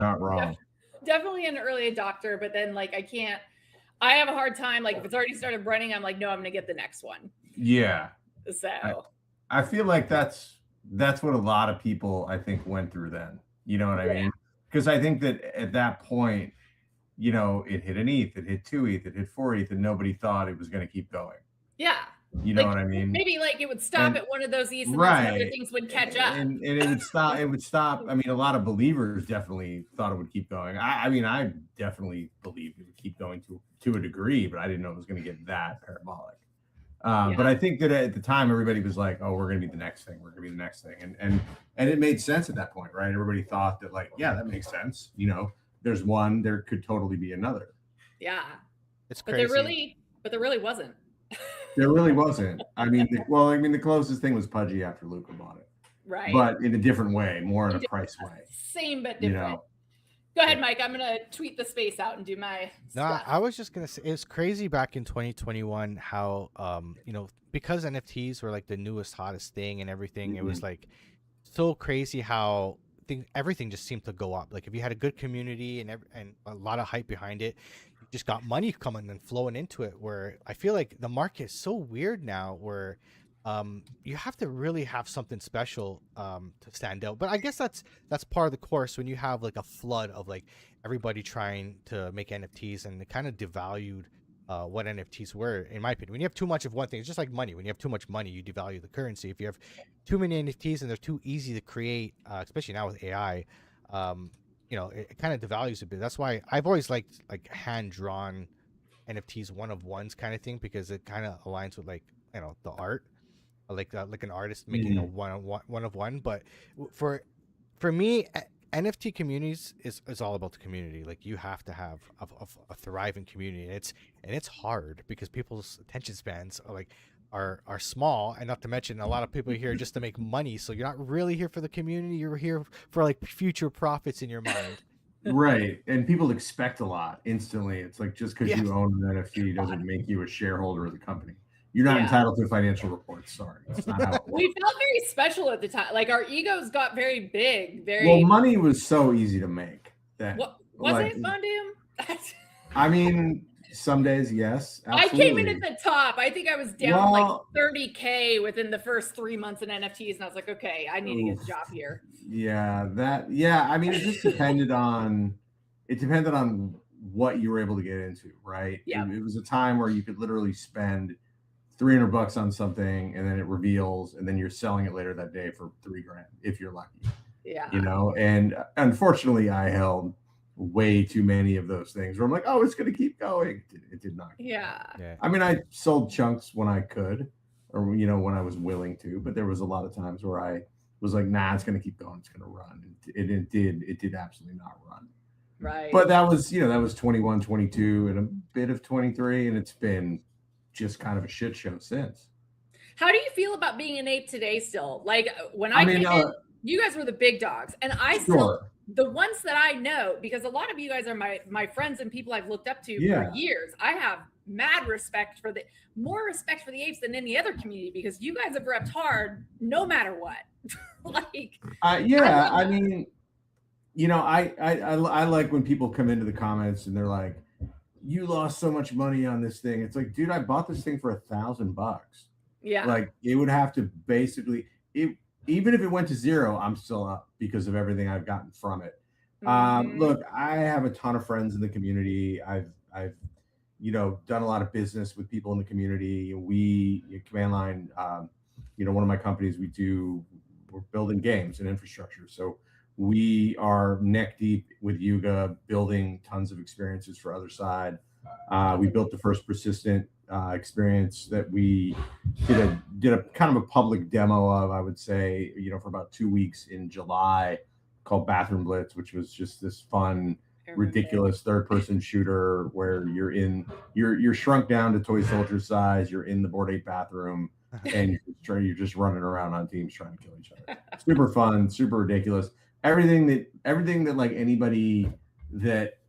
not wrong. Definitely an early adopter, but then like I have a hard time. Like if it's already started running, I'm like, no, I'm gonna get the next one. Yeah. I, So I feel like that's what a lot of people I think went through then. You know what I yeah, mean? Because I think that at that point, it hit an ETH, it hit 2 ETH, it hit 4 ETH, and nobody thought it was going to keep going. yeah. You know Like what I mean? maybe like it would stop And at one of those E's and then some other right. things would catch up. And it would stop. It would stop. I mean, a lot of believers definitely thought it would keep going. I mean, I definitely believed it would keep going to a degree, but I didn't know it was going to get that parabolic. Yeah. But I think that at the time, everybody was like, "Oh, we're going to be the next thing. We're going to be the next thing," and it made sense at that point, right? Everybody thought that, like, yeah, that makes sense. There's one, there could totally be another. Yeah. It's But crazy. there really wasn't. There really wasn't. I mean, the closest thing was Pudgy after Luca bought it, Right. but in a different way, more in a price way. Same but different. Go ahead, Mike. I'm gonna tweet the space out and do my stuff. I was just gonna say it's crazy back in 2021 how because NFTs were like the newest hottest thing and everything. It was like so crazy how everything just seemed to go up. Like if you had a good community and a lot of hype behind it, you just got money coming and flowing into it. Where I feel like the market is so weird now, where you have to really have something special to stand out. But I guess that's part of the course when you have like a flood of like everybody trying to make NFTs, and it kind of devalued what NFTs were, in my opinion. When you have too much of one thing, it's just like money. When you have too much money, you devalue the currency. If you have too many NFTs and they're too easy to create, especially now with AI, it kind of devalues a bit. That's why I've always liked like hand drawn NFTs, one of ones kind of thing, because it kind of aligns with like the art, like an artist making a one of one. But for me, NFT communities is all about the community. Like you have to have a thriving community, and it's hard because people's attention spans are small, and not to mention a lot of people are here just to make money. So you're not really here for the community. You're here for like future profits in your mind. Right. And people expect a lot instantly. It's like just because you own an NFT doesn't make you a shareholder of the company. You're not entitled to financial reports. Sorry. It's not how it works. We felt very special at the time. Like our egos got very big. Well, money was so easy to make. That was it, Bondum? I mean, some days, yes. Absolutely. I came in at the top. I think I was down like 30K within the first 3 months in NFTs, and I was like, okay, I need to get a job here. Yeah, I mean, it just depended on what you were able to get into, right? Yeah. It was a time where you could literally spend $300 on something, and then it reveals, and then you're selling it later that day for $3,000 if you're lucky. Yeah. And unfortunately, I held way too many of those things where I'm like, oh, it's going to keep going. It did not. Yeah. I mean, I sold chunks when I could, or when I was willing to, but there was a lot of times where I was like, nah, it's going to keep going. It's going to run. It did absolutely not run. Right. But that was 21, 22, and a bit of 23, and it's been just kind of a shit show since. How do you feel about being an ape today still? Like when I came in, you guys were the big dogs, and I still, the ones that I know, because a lot of you guys are my friends and people I've looked up to for years. I have mad respect for more respect for the apes than any other community, because you guys have repped hard no matter what. I mean, I like when people come into the comments and they're like, you lost so much money on this thing. It's like, dude, I bought this thing for $1,000. Yeah. Like it would have to basically, even if it went to zero, I'm still up because of everything I've gotten from it. Look, I have a ton of friends in the community. I've done a lot of business with people in the community. We Command Line, one of my companies, we're building games and infrastructure. So we are neck deep with Yuga, building tons of experiences for Other Side. We built the first persistent experience that we did a kind of a public demo of, I would say, for about 2 weeks in July, called Bathroom Blitz, which was just this fun, ridiculous third-person shooter where you're shrunk down to toy soldier size. You're in the Bored Ape bathroom, and you're just running around on teams trying to kill each other. Super fun, super ridiculous. Everything that like anybody that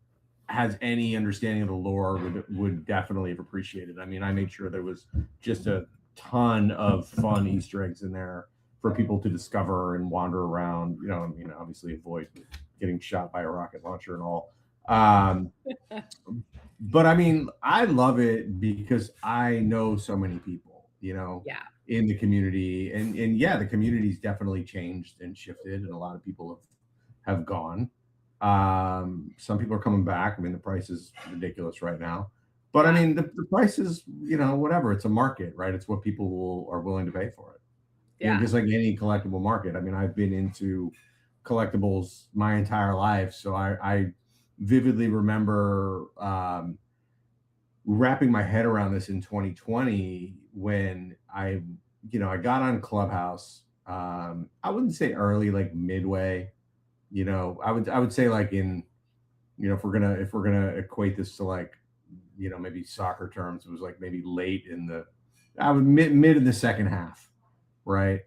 has any understanding of the lore would definitely have appreciated. I mean, I made sure there was just a ton of fun Easter eggs in there for people to discover and wander around. Obviously avoid getting shot by a rocket launcher and all. But I mean, I love it because I know so many people, in the community, and yeah, the community's definitely changed and shifted, and a lot of people have gone. Some people are coming back. I mean, the price is ridiculous right now, but I mean, the price is, whatever. It's a market, right? It's what people are willing to pay for it. Just like any collectible market. I mean, I've been into collectibles my entire life, so I vividly remember wrapping my head around this in 2020 when I got on Clubhouse. I wouldn't say early, like midway. I would say like in, if we're gonna equate this to like, maybe soccer terms, it was like maybe late in the, I would mid in the second half, right?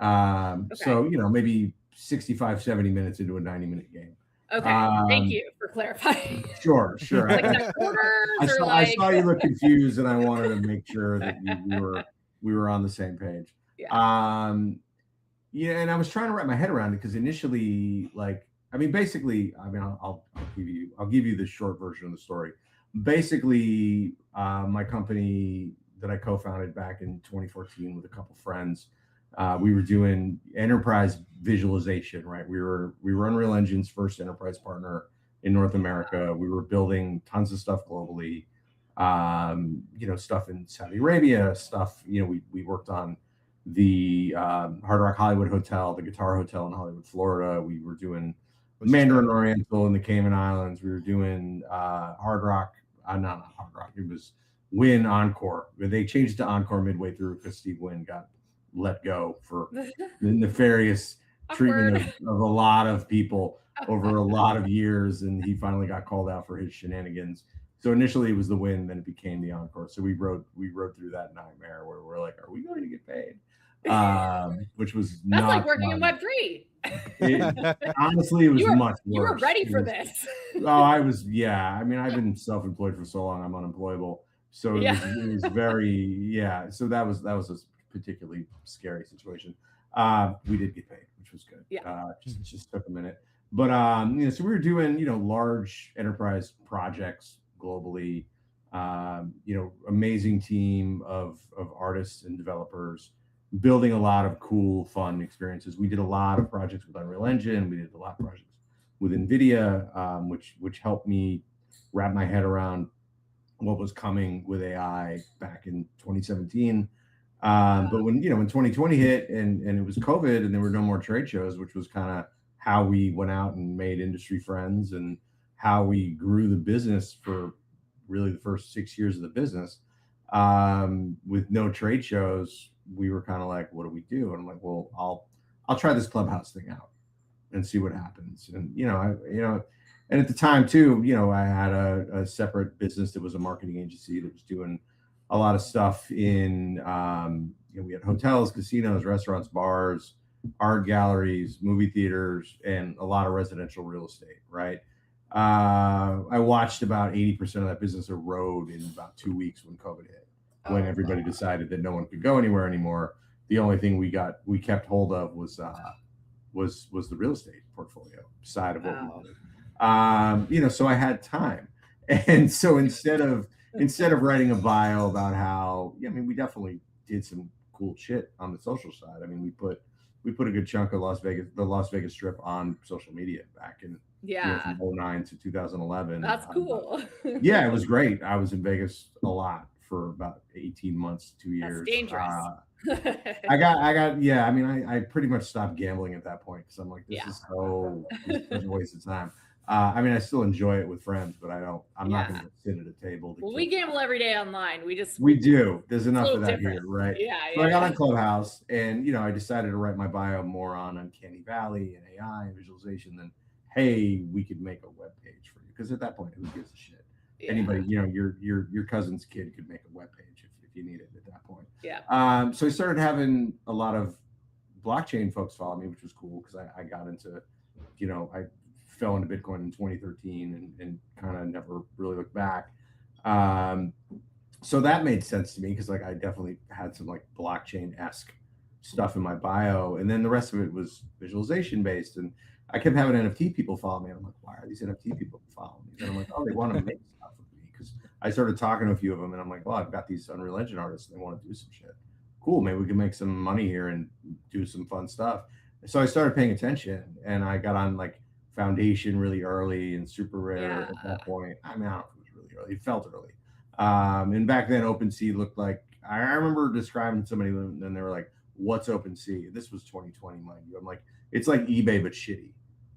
So maybe 65, 70 minutes into a 90-minute game. Okay, thank you for clarifying. Sure. Like I saw you look confused, and I wanted to make sure that we were on the same page. Yeah, and I was trying to wrap my head around it because initially, like, I mean, basically, I mean, I'll give you the short version of the story. Basically, my company that I co-founded back in 2014 with a couple friends, we were doing enterprise visualization, right? We were Unreal Engine's first enterprise partner in North America. We were building tons of stuff globally, stuff in Saudi Arabia, stuff, we worked on the Hard Rock Hollywood Hotel, the Guitar Hotel in Hollywood, Florida. We were doing Mandarin Oriental in the Cayman Islands. We were doing Hard Rock, not Hard Rock, it was Wynn Encore. They changed it to Encore midway through because Steve Wynn got let go for the nefarious treatment of a lot of people over a lot of years, and he finally got called out for his shenanigans. So initially it was the Win, then it became the Encore. So we rode through that nightmare where we're like, are we going to get paid? Which was that's not like working fun. in Web3. Honestly, it was much worse. You were ready for this. I was, yeah. I mean, I've been self-employed for so long, I'm unemployable. So it was very, So that was a particularly scary situation. We did get paid, which was good. Just took a minute. But so we were doing, large enterprise projects globally. Amazing team of artists and developers building a lot of cool, fun experiences. We did a lot of projects with Unreal Engine. We did a lot of projects with NVIDIA, which helped me wrap my head around what was coming with AI back in 2017. But when 2020 hit and it was COVID and there were no more trade shows, which was kind of how we went out and made industry friends and how we grew the business for really the first 6 years of the business, with no trade shows, we were kind of like, what do we do? And I'm like, well, I'll try this Clubhouse thing out and see what happens. And and at the time too, I had a separate business that was a marketing agency that was doing a lot of stuff in, we had hotels, casinos, restaurants, bars, art galleries, movie theaters, and a lot of residential real estate, right? I watched about 80% of that business erode in about 2 weeks when COVID hit, when everybody decided that no one could go anywhere anymore. The only thing we kept hold of was the real estate portfolio side of what we did. So I had time. And so instead of writing a bio about how, we definitely did some cool shit on the social side. I mean, we put a good chunk of the Las Vegas Strip on social media back in from 2009 to 2011. That's cool. It was great. I was in Vegas a lot for about 18 months, 2 years. That's dangerous. I pretty much stopped gambling at that point because I'm like, this is such a waste of time. I still enjoy it with friends, but I'm not going to sit at a table. We gamble every day online. We do. There's enough of that here, right? So I got on Yeah. Clubhouse, and I decided to write my bio more on Uncanny Valley and AI and visualization than, hey, we could make a web page for you, because at that point, who gives a shit? Anybody, your cousin's kid could make a web page if you need it at that point. So I started having a lot of blockchain folks follow me, which was cool because I got into, I fell into Bitcoin in 2013 and kind of never really looked back. So that made sense to me because I definitely had some blockchain-esque stuff in my bio, and then the rest of it was visualization based. And I kept having NFT people follow me. And I'm like, why are these NFT people following me? And I'm like, oh, they want to make stuff with me, because I started talking to a few of them, and I'm like, well, I've got these Unreal Engine artists, and they want to do some shit. Cool, maybe we can make some money here and do some fun stuff. So I started paying attention, and I got on like Foundation really early and Super Rare at that point. I mean, I don't know if it was really early. It felt early. And back then, OpenSea looked like, I remember describing to somebody, and they were like, what's OpenSea? This was 2020, mind you. I'm like, it's like eBay, but shitty.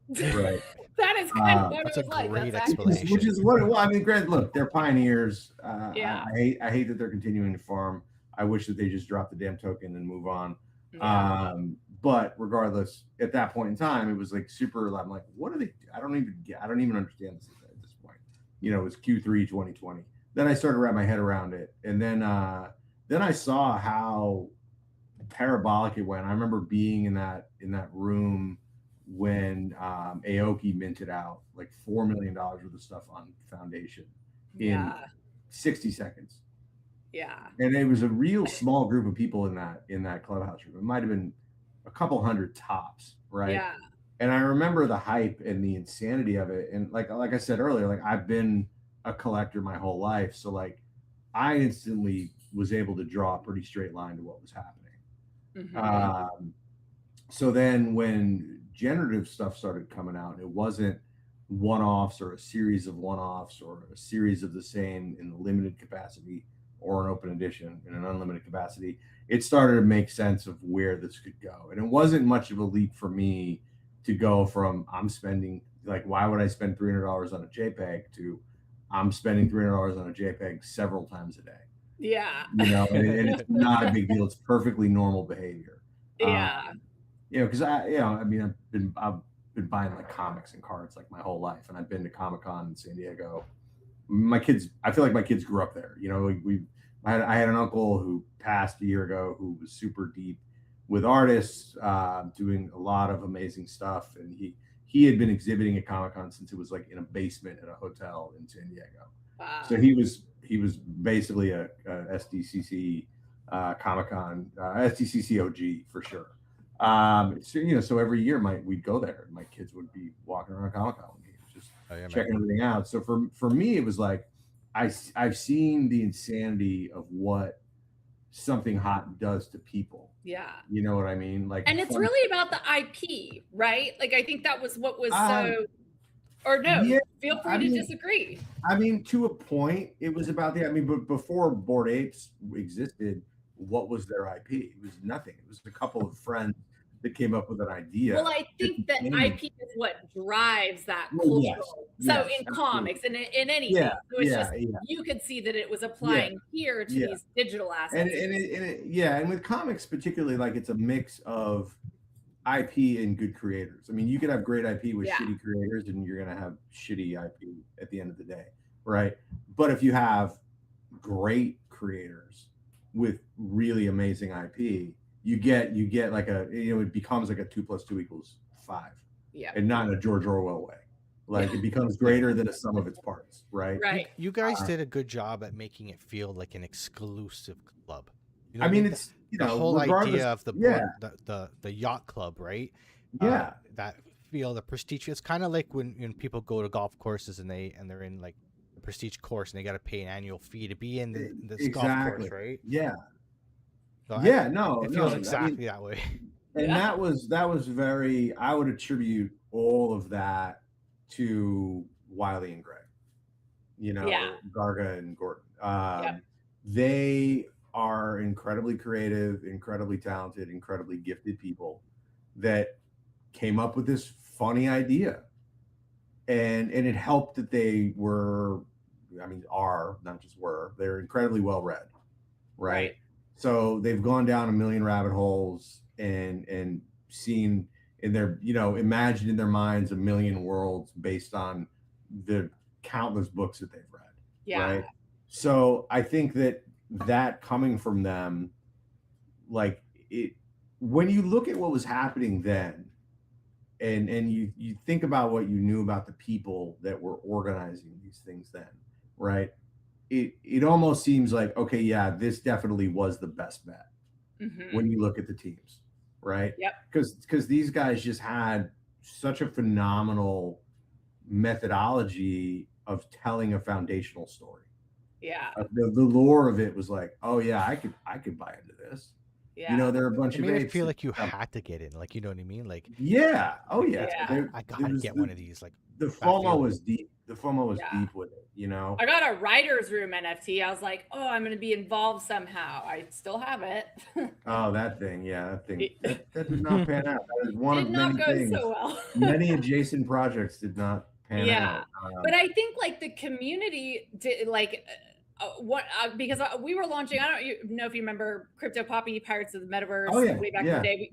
Right. That is kind of what that's it was a like. great That's explanation. Which is what, well, I mean, granted, look, they're pioneers. Yeah. I hate that they're continuing to farm. I wish that they just drop the damn token and move on. Yeah. But regardless, at that point in time, it was like super. I'm like, what are they? I don't even understand this at this point. You know, it was Q3 2020. Then I started to wrap my head around it, and then I saw how parabolic it went. I remember being in that room when Aoki minted out like $4 million worth of stuff on Foundation in 60 seconds. Yeah. And it was a real small group of people in that clubhouse room. It might have been a couple hundred tops, right? Yeah. And I remember the hype and the insanity of it. And like I said earlier, like I've been a collector my whole life. So like I instantly was able to draw a pretty straight line to what was happening. So then when generative stuff started coming out, it wasn't one-offs or a series of one-offs or a series of the same in the limited capacity or an open edition in an unlimited capacity. It started to make sense of where this could go. And it wasn't much of a leap for me to go from I'm spending, like, why would I spend $300 on a JPEG to I'm spending $300 on a JPEG several times a day. Yeah. You know, and it's not a big deal. It's perfectly normal behavior. Yeah. You know, because I mean, I've been buying like comics and cards like my whole life, and I've been to Comic-Con in San Diego. I feel like my kids grew up there. You know, I had an uncle who passed a year ago who was super deep with artists, doing a lot of amazing stuff, and he had been exhibiting at Comic-Con since it was like in a basement at a hotel in San Diego. Wow. So he was basically a SDCC Comic-Con, SDCC OG for sure. So, you know, so every year we'd go there, and my kids would be walking around Comic-Con with me, just checking everything out. So for me, it was like I've seen the insanity of what something hot does to people. Yeah. You know what I mean? Like, and it's really about the IP, right? Like, I think that was what was so. Or no, yeah, feel free to disagree. I mean, to a point, it was about but before Bored Apes existed, what was their IP? It was nothing. It was a couple of friends that came up with an idea. Well, I think that IP is what drives that cultural. So in comics and in anything, so it's you could see that it was applying here to these digital assets. And with comics particularly, like it's a mix of IP and good creators. I mean, you could have great IP with shitty creators, and you're gonna have shitty IP at the end of the day, right? But if you have great creators with really amazing IP, you get like it becomes like a 2 + 2 = 5. Yeah. And not in a George Orwell way. Like it becomes greater than a sum of its parts, right? Right. You guys did a good job at making it feel like an exclusive club. You know, I mean, it's the whole idea of the yacht club, right? Yeah. That feel, the prestige. It's kind of like when people go to golf courses and they're in like the prestige course and they got to pay an annual fee to be in this golf course, right? Yeah. So it feels exactly that way. And that was very. I would attribute all of that to Wiley and Greg. You know, Garga and Gordon. They are incredibly creative, incredibly talented, incredibly gifted people that came up with this funny idea. And it helped that they were, are, not just were, they're incredibly well read, right? So they've gone down a million rabbit holes and seen in their, imagined in their minds a million worlds based on the countless books that they've read. Right? So I think that coming from them, like when you look at what was happening then, and you think about what you knew about the people that were organizing these things then, right? It almost seems like, okay, yeah, this definitely was the best bet when you look at the teams, right? Yep. Because these guys just had such a phenomenal methodology of telling a foundational story. Yeah. The lore of it was like, oh yeah, I could buy into this. Yeah. You know, there are a bunch it of made apes. It feel like you had to get in, like, you know what I mean? Like, yeah, oh yeah, I gotta get one of these. Like, the FOMO was deep. The FOMO was deep with it, you know. I got a writer's room NFT. I was like, oh, I'm going to be involved somehow. I still have it. Oh, that thing, yeah, that did not pan out. That is one of many things. So well. Many adjacent projects did not pan out. But I think like the community did like. Because we were launching, I don't know if you remember Crypto Poppy, Pirates of the Metaverse, way back in the day.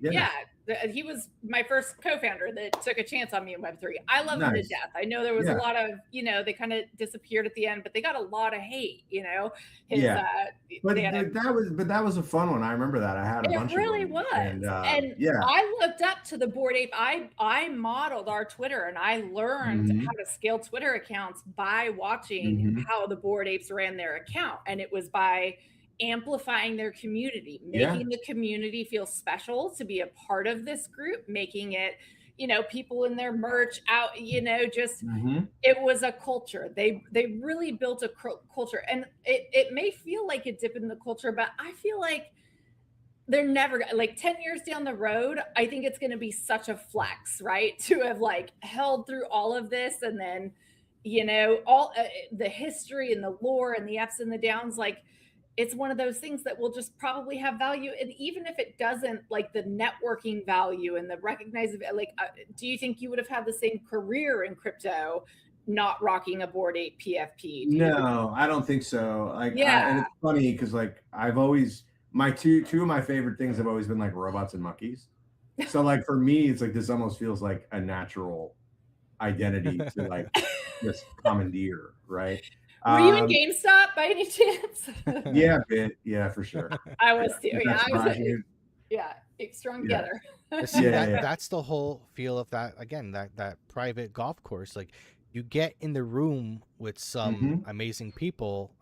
He was my first co-founder that took a chance on me in Web3. I love him to death. I know there was a lot of, they kind of disappeared at the end, but they got a lot of hate, But that was a fun one. I remember that. I had a bunch of them. It really was. And I looked up to the Bored Ape. I modeled our Twitter, and I learned how to scale Twitter accounts by watching how the Bored Apes ran their account. And it was by amplifying their community, making the community feel special to be a part of this group, making it, people in their merch out, it was a culture. They really built a culture, and it may feel like a dip in the culture, but I feel like they're never like 10 years down the road. I think it's going to be such a flex, right? To have like held through all of this, and then, all the history and the lore and the ups and the downs, like, it's one of those things that will just probably have value. And even if it doesn't, like the networking value and the recognizable, like, do you think you would have had the same career in crypto not rocking a Bored Ape PFP? No, I don't think so. Like, and it's funny because like I've always, my two of my favorite things have always been like robots and monkeys. So like for me, it's like this almost feels like a natural identity to like just commandeer, right? Were you in GameStop by any chance? Yeah, a bit. Yeah, for sure. I was too. Strung together. See, that's the whole feel of that. Again, that private golf course. Like, you get in the room with some amazing people,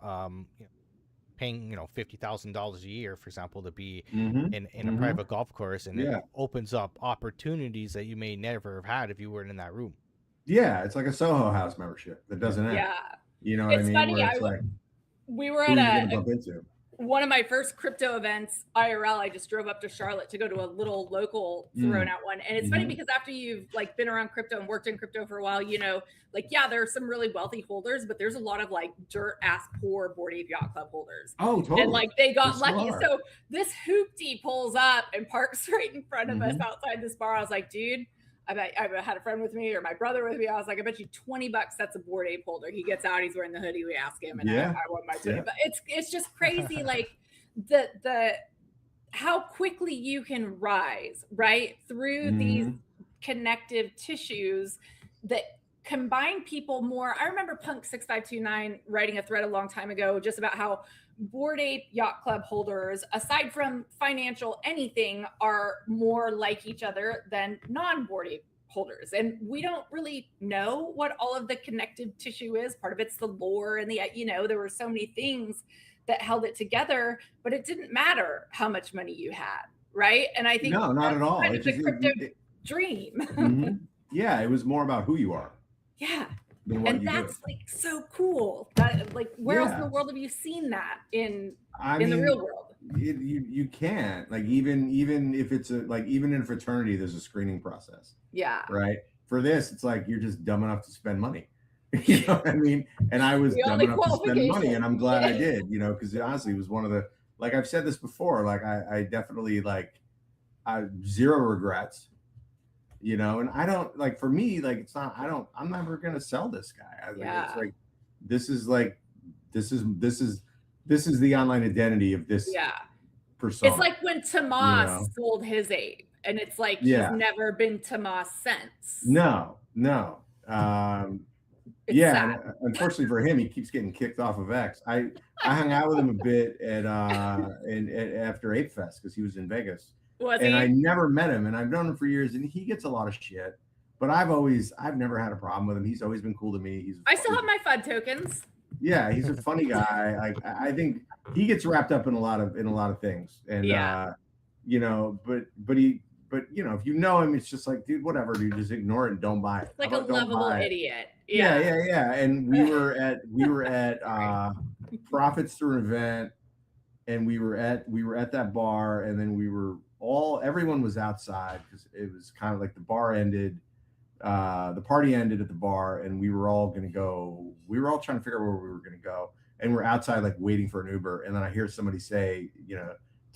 paying $50,000 a year, for example, to be in a private golf course, and it opens up opportunities that you may never have had if you weren't in that room. Yeah, it's like a Soho House membership that doesn't end. Yeah. You know what I mean? Funny. We were at one of my first crypto events, IRL. I just drove up to Charlotte to go to a little local thrown out one. And it's funny because after you've like been around crypto and worked in crypto for a while, there are some really wealthy holders, but there's a lot of like dirt ass poor Bored Ape Yacht Club holders. Oh, totally. And like they got lucky. So this hoopty pulls up and parks right in front of us outside this bar. I was like, dude, I had a friend with me or my brother with me. I was like, I bet you $20 that's a Bored Ape holder. He gets out, he's wearing the hoodie. We ask him, and I won my 20. But it's just crazy, like the how quickly you can rise right through these connective tissues that combine people more. I remember Punk 6529 writing a thread a long time ago just about how Bored Ape Yacht Club holders, aside from financial anything, are more like each other than non-Bored Ape holders. And we don't really know what all of the connective tissue is. Part of it's the lore and the, there were so many things that held it together, but it didn't matter how much money you had, right? And I think no, not at all. It's a crypto dream. Yeah, it was more about who you are. Yeah. And that's like so cool. That like where else in the world have you seen that in the real world? You can't, like, even if it's even in fraternity, there's a screening process. Yeah. Right. For this, it's like you're just dumb enough to spend money. You know what I mean? And I was dumb enough to spend money, and I'm glad I did. Because honestly, it was one of the, like I've said this before. Like I definitely zero regrets. And I don't, like, for me, like, it's not, I'm never going to sell this guy. It's like, this is the online identity of this persona. It's like when Tomas sold his ape, and it's like, he's never been Tomas since. No. Unfortunately for him, he keeps getting kicked off of X. I hung out with him a bit after Ape Fest, because he was in Vegas. I never met him, and I've known him for years, and he gets a lot of shit. But I've never had a problem with him. He's always been cool to me. I still have my FUD tokens. Yeah, he's a funny guy. I think he gets wrapped up in a lot of things, and but but if you know him, it's just like, dude, whatever, dude, just ignore it and don't buy it. Like a lovable idiot. Yeah. And we were at Profits Through an Event, and we were at that bar, and then everyone was outside because it was kind of like the bar ended. The party ended at the bar, and we were all trying to figure out where we were gonna go, and we're outside like waiting for an Uber, and then I hear somebody say,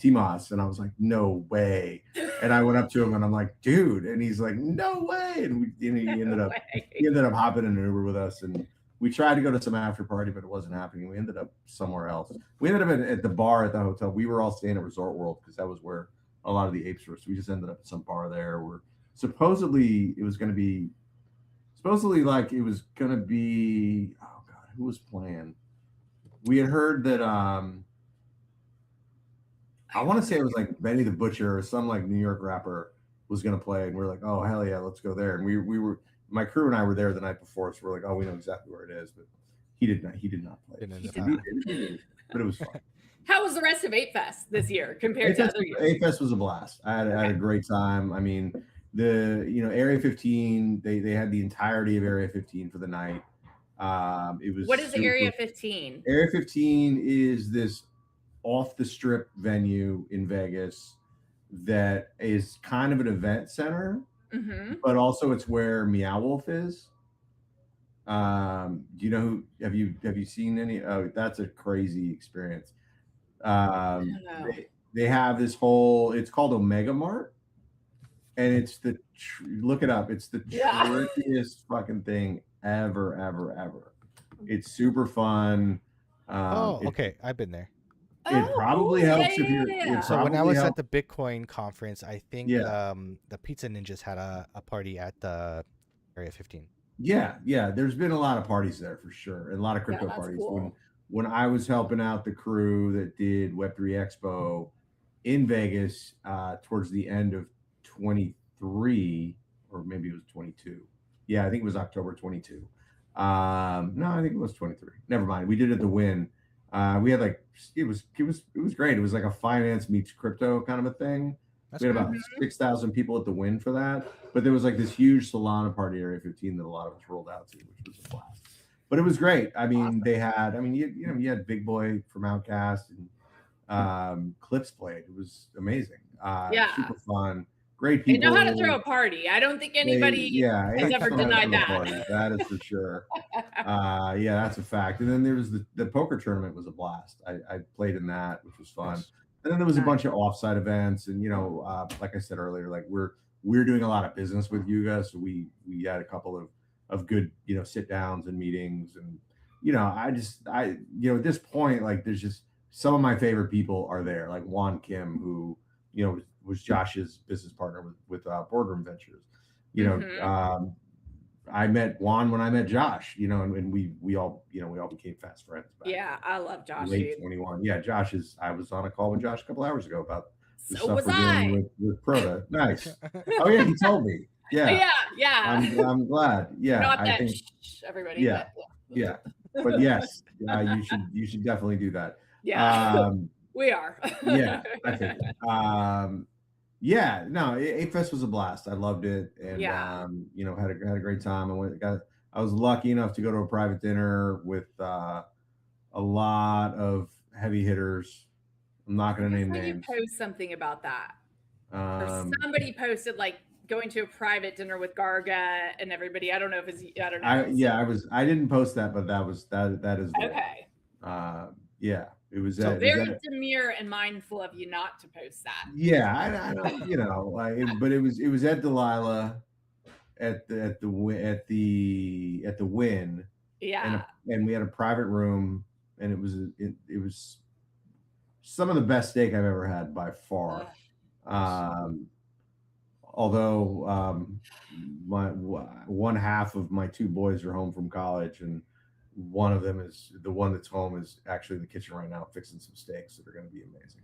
Timos, and I was like, no way. And I went up to him and I'm like, dude, and he's like, no way. And he ended up hopping in an Uber with us, and we tried to go to some after party, but it wasn't happening. We ended up somewhere else. We ended up at the bar at the hotel. We were all staying at Resort World because that was where a lot of the apes were. So we just ended up at some bar there where supposedly it was going to be, oh God, who was playing? We had heard that, I want to say it was like Benny the Butcher or some like New York rapper was going to play. And we're like, oh, hell yeah, let's go there. And we were, my crew and I were there the night before. So we're like, oh, we know exactly where it is. But he did not play. But it was fun. How was the rest of 8 Fest this year compared to other years? 8 Fest was a blast. I had a great time. I mean, Area 15, they had the entirety of Area 15 for the night. It was. What is Area 15? Area 15 is this off the strip venue in Vegas that is kind of an event center, but also it's where Meow Wolf is. Do you know have you seen any? Oh, that's a crazy experience. They have this whole, it's called Omega Mart, and it's look it up. It's the trickiest fucking thing ever. It's super fun. Okay. I've been there. It probably helps if you're. So when I was at the Bitcoin conference, I think the Pizza Ninjas had a party at the Area 15. Yeah. There's been a lot of parties there for sure, and a lot of crypto parties. Cool. When I was helping out the crew that did Web3 Expo in Vegas towards the end of 23, or maybe it was 22. Yeah, I think it was October 22. No, I think it was 23. Never mind. We did it at the Win. We had it was great. It was like a finance meets crypto kind of a thing. We had about 6,000 people at the Win for that. But there was like this huge Solana party, Area 15, that a lot of us rolled out to, which was a blast. But it was great. I mean, they had, you had Big Boy from Outkast, and Clips played. It was amazing. Super fun. Great people. They know how to throw a party. I don't think anybody has ever denied that. That is for sure. That's a fact. And then there was the poker tournament was a blast. I played in that, which was fun. Nice. And then there was a bunch of offsite events, and like I said earlier, like we're doing a lot of business with Yuga, so we had a couple of good sit downs and meetings, and at this point, like there's just some of my favorite people are there, like Juan Kim, who was Josh's business partner with Boardroom Ventures. I met Juan when I met Josh, and we all became fast friends. I love Josh. Late 21. Yeah, I was on a call with Josh a couple hours ago about the so stuff was we're doing with Proto. Nice. Oh yeah, he told me. Yeah. I'm glad. Yeah. Not that everybody. Yeah. But yes, you should definitely do that. Yeah. We are. Yeah, I think. No, 8 Fest was a blast. I loved it, and had a great time. I was lucky enough to go to a private dinner with a lot of heavy hitters. I'm not going to name names. You post something about that, or somebody posted like going to a private dinner with Garga and everybody. I don't know if it's. I don't know. I didn't post that, but that is okay. It was very demure and mindful of you not to post that. Yeah, I don't, but it was at Delilah at the Win. Yeah, and we had a private room, and it was some of the best steak I've ever had by far. Although my one half of my two boys are home from college, and one of them is the one that's home is actually in the kitchen right now fixing some steaks that are going to be amazing.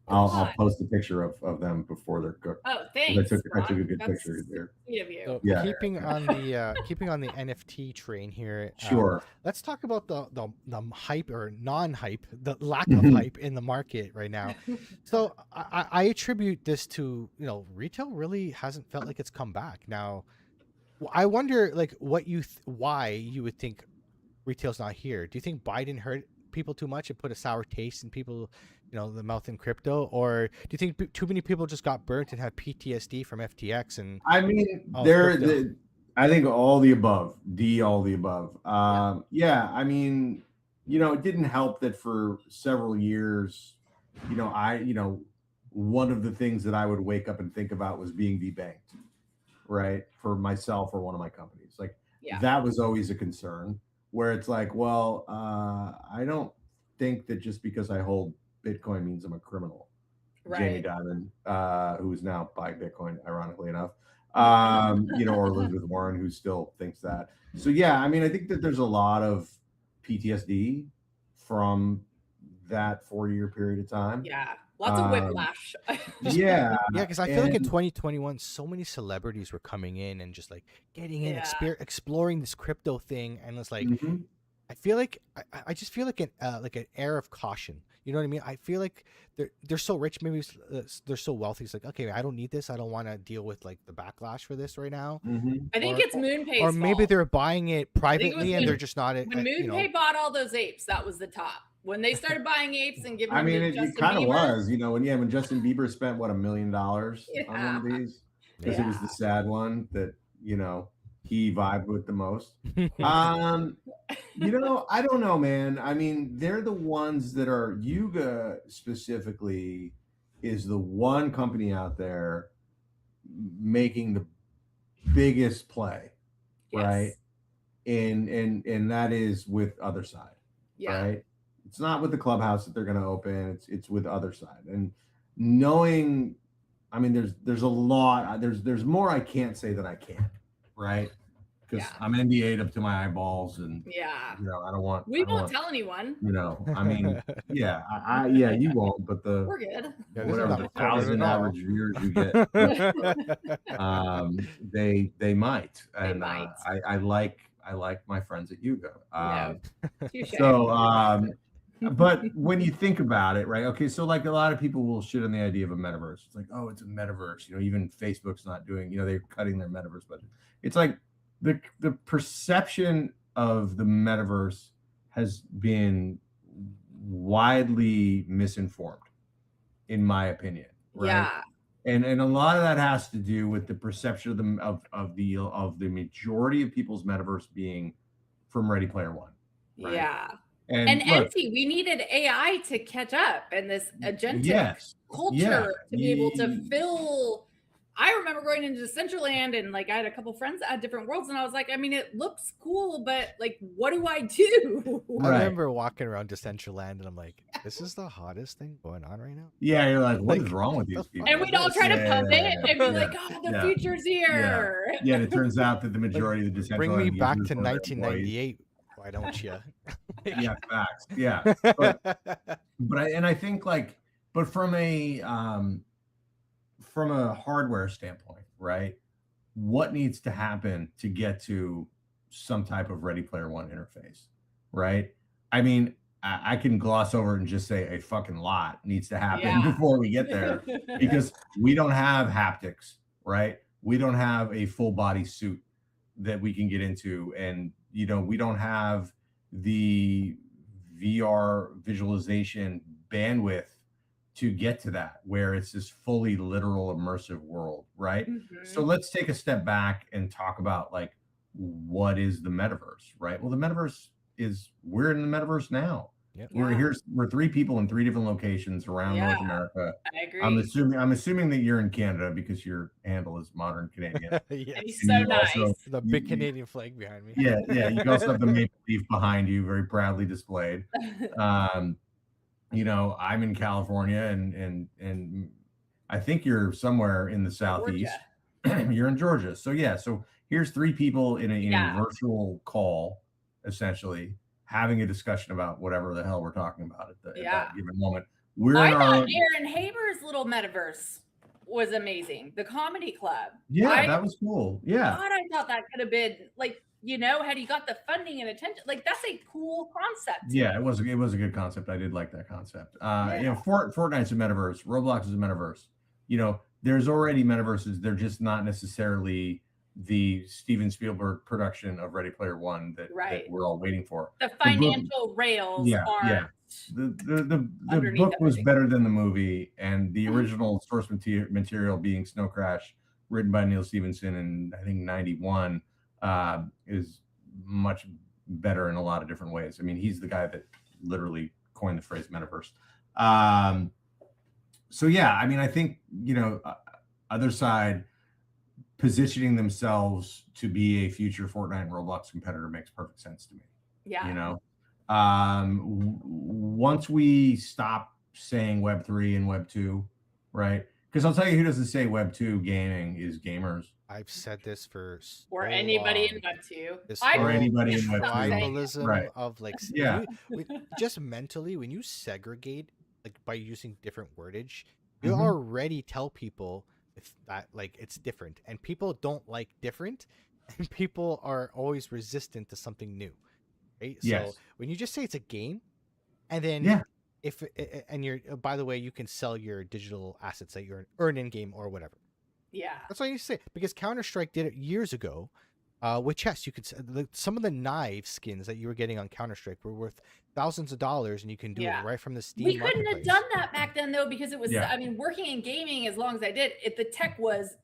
I'll post a picture of them before they're cooked. Oh, thanks. I took a good picture there. Sweet of you. So Yeah. keeping on the NFT train here. Sure. Let's talk about the hype or non-hype, the lack of hype in the market right now. So I attribute this to, retail really hasn't felt like it's come back. Now, I wonder like why you would think retail's not here. Do you think Biden hurt people too much and put a sour taste in people, the mouth in crypto, or do you think too many people just got burnt and have PTSD from FTX? And I mean, I think all the above. All the above. Yeah. I mean, it didn't help that for several years, one of the things that I would wake up and think about was being debanked, right, for myself or one of my companies. Like that was always a concern. Where it's like, well, I don't think that just because I hold Bitcoin means I'm a criminal. Right. Jamie Dimon, who is now buying Bitcoin, ironically enough, or Elizabeth Warren, who still thinks that. So yeah, I mean, I think that there's a lot of PTSD from that 4-year period of time. Yeah. Lots of whiplash. Yeah. Because I feel like in 2021, so many celebrities were coming in and just like getting in, exploring this crypto thing, and it's like, I feel like I just feel like an air of caution. You know what I mean? I feel like they're so rich, maybe they're so wealthy. It's like, okay, I don't need this. I don't want to deal with like the backlash for this right now. I think it's MoonPay's or maybe fault. they're buying it privately and they're just not. When MoonPay bought all those apes, that was the top. When they started buying apes and giving, it kind of was, when Justin Bieber spent what $1 million on one of these, because it was the sad one that he vibed with the most. I don't know, man. I mean, they're the ones that are Yuga specifically is the one company out there making the biggest play, right? And that is with Other Side, right? It's not with the clubhouse that they're going to open. It's with Other Side. And knowing, I mean, there's a lot. There's more I can't say that I can, right? Because I'm NDA'd up to my eyeballs, and I don't want. We won't tell anyone. I mean, you won't. But we're good. Whatever the 1,000 average viewers you get, they might. And I like my friends at Yuga. But when you think about it, right? Okay, so like a lot of people will shit on the idea of a metaverse. It's like, oh, it's a metaverse. Even Facebook's not doing. They're cutting their metaverse budget. It's like the perception of the metaverse has been widely misinformed, in my opinion. Right? Yeah. And a lot of that has to do with the perception of the majority of people's metaverse being from Ready Player One. Right? Yeah. And NC, we needed AI to catch up and this agentic culture to be able to fill. I remember going into Decentraland and like I had a couple friends that had different worlds, and I was like, I mean, it looks cool, but like, what do I do? I remember walking around Decentraland and I'm like, this is the hottest thing going on right now. Yeah, you're like, what is wrong with these people? And we'd all try to pump it and be like, oh, the future's here. Yeah, and it turns out that the majority of the Decentraland bring me back to 1998. Why don't you? Yeah, facts. Yeah, but I think like, but from a hardware standpoint, right? What needs to happen to get to some type of Ready Player One interface, right? I mean, I can gloss over it and just say a fucking lot needs to happen before we get there, because we don't have haptics, right? We don't have a full body suit that we can get into, and we don't have the VR visualization bandwidth to get to that, where it's this fully literal immersive world, right? So let's take a step back and talk about like, what is the metaverse, right? Well, the metaverse is, we're in the metaverse now. Yep. We're 3 people in 3 different locations around North America. I agree. I'm assuming that you're in Canada because your handle is Modern Canadian. Yes. He's so nice. The big Canadian flag behind me. Yeah. You also have the maple leaf behind you, very proudly displayed. I'm in California, and I think you're somewhere in the Southeast. You're in Georgia. So here's 3 people in a virtual call, essentially, having a discussion about whatever the hell we're talking about at that given moment. I thought Aaron Haber's little metaverse was amazing. The comedy club. Yeah, that was cool. Yeah. God, I thought that could have been like, had he got the funding and attention, like that's a cool concept. Yeah, it was a good concept. I did like that concept. Fortnite's a metaverse. Roblox is a metaverse. There's already metaverses. They're just not necessarily the Steven Spielberg production of Ready Player One that we're all waiting for. The financial rails aren't. The book was better than the movie, and the original source material being Snow Crash, written by Neil Stephenson in I think 91, is much better in a lot of different ways. I mean, he's the guy that literally coined the phrase metaverse. So yeah, I mean, I think other side positioning themselves to be a future Fortnite and Roblox competitor makes perfect sense to me. Yeah. Once we stop saying Web 3 and Web 2, right? Because I'll tell you who doesn't say Web 2 gaming is gamers. I've said this for or anybody in Web 2. Or anybody in Web 2. Tribalism of like, just mentally, when you segregate like by using different wordage, you already tell people that like it's different, and people don't like different, and people are always resistant to something new. Right? Yes. So when you just say it's a game, and then you're by the way, you can sell your digital assets that you're earn in game or whatever. Yeah, that's all you say, because Counter-Strike did it years ago with chess. You could some of the knife skins that you were getting on Counter-Strike were worth thousands of dollars, and you can do it right from the Steam. We couldn't have done that back then though, because it was I mean, working in gaming as long as I did, the tech was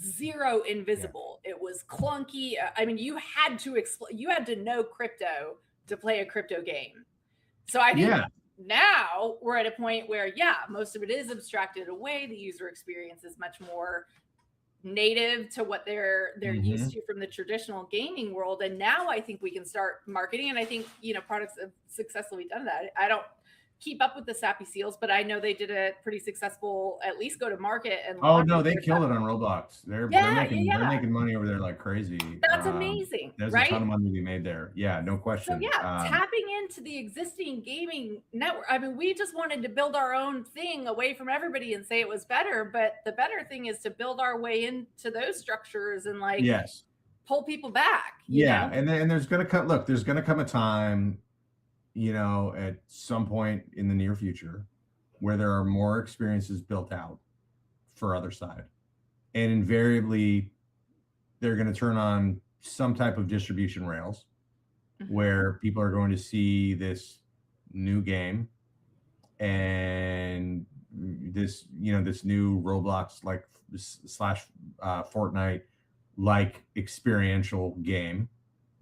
zero invisible. It was clunky. I mean, you had to know crypto to play a crypto game. So I think now we're at a point where most of it is abstracted away. The user experience is much more native to what they're used to from the traditional gaming world, and now I think we can start marketing, and I think products have successfully done that. I don't keep up with the Sappy Seals, but I know they did a pretty successful at least go to market. And they killed it on Roblox. They're making money over there like crazy. That's amazing. There's a ton of money to be made there. Yeah, no question. So tapping into the existing gaming network. I mean, we just wanted to build our own thing away from everybody and say it was better, but the better thing is to build our way into those structures and pull people back. You know? And there's gonna come a time, at some point in the near future, where there are more experiences built out for other side, and invariably they're going to turn on some type of distribution rails where people are going to see this new game and this new Roblox / Fortnite like experiential game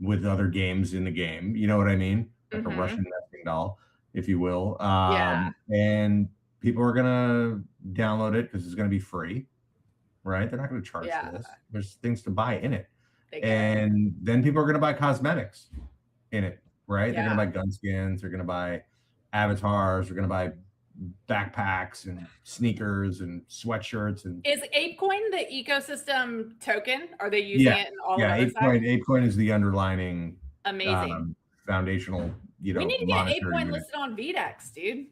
with other games in the game. You know what I mean? Like a Russian nesting doll, if you will. And people are gonna download it because it's gonna be free, right? They're not gonna charge for this. There's things to buy in it. And then people are gonna buy cosmetics in it, right? They're gonna buy gun skins, they're gonna buy avatars, they're gonna buy backpacks and sneakers and sweatshirts. And is ApeCoin the ecosystem token? Are they using it in all of ApeCoin is the underlining amazing foundational, we need to get ApeCoin listed on VDEX, dude.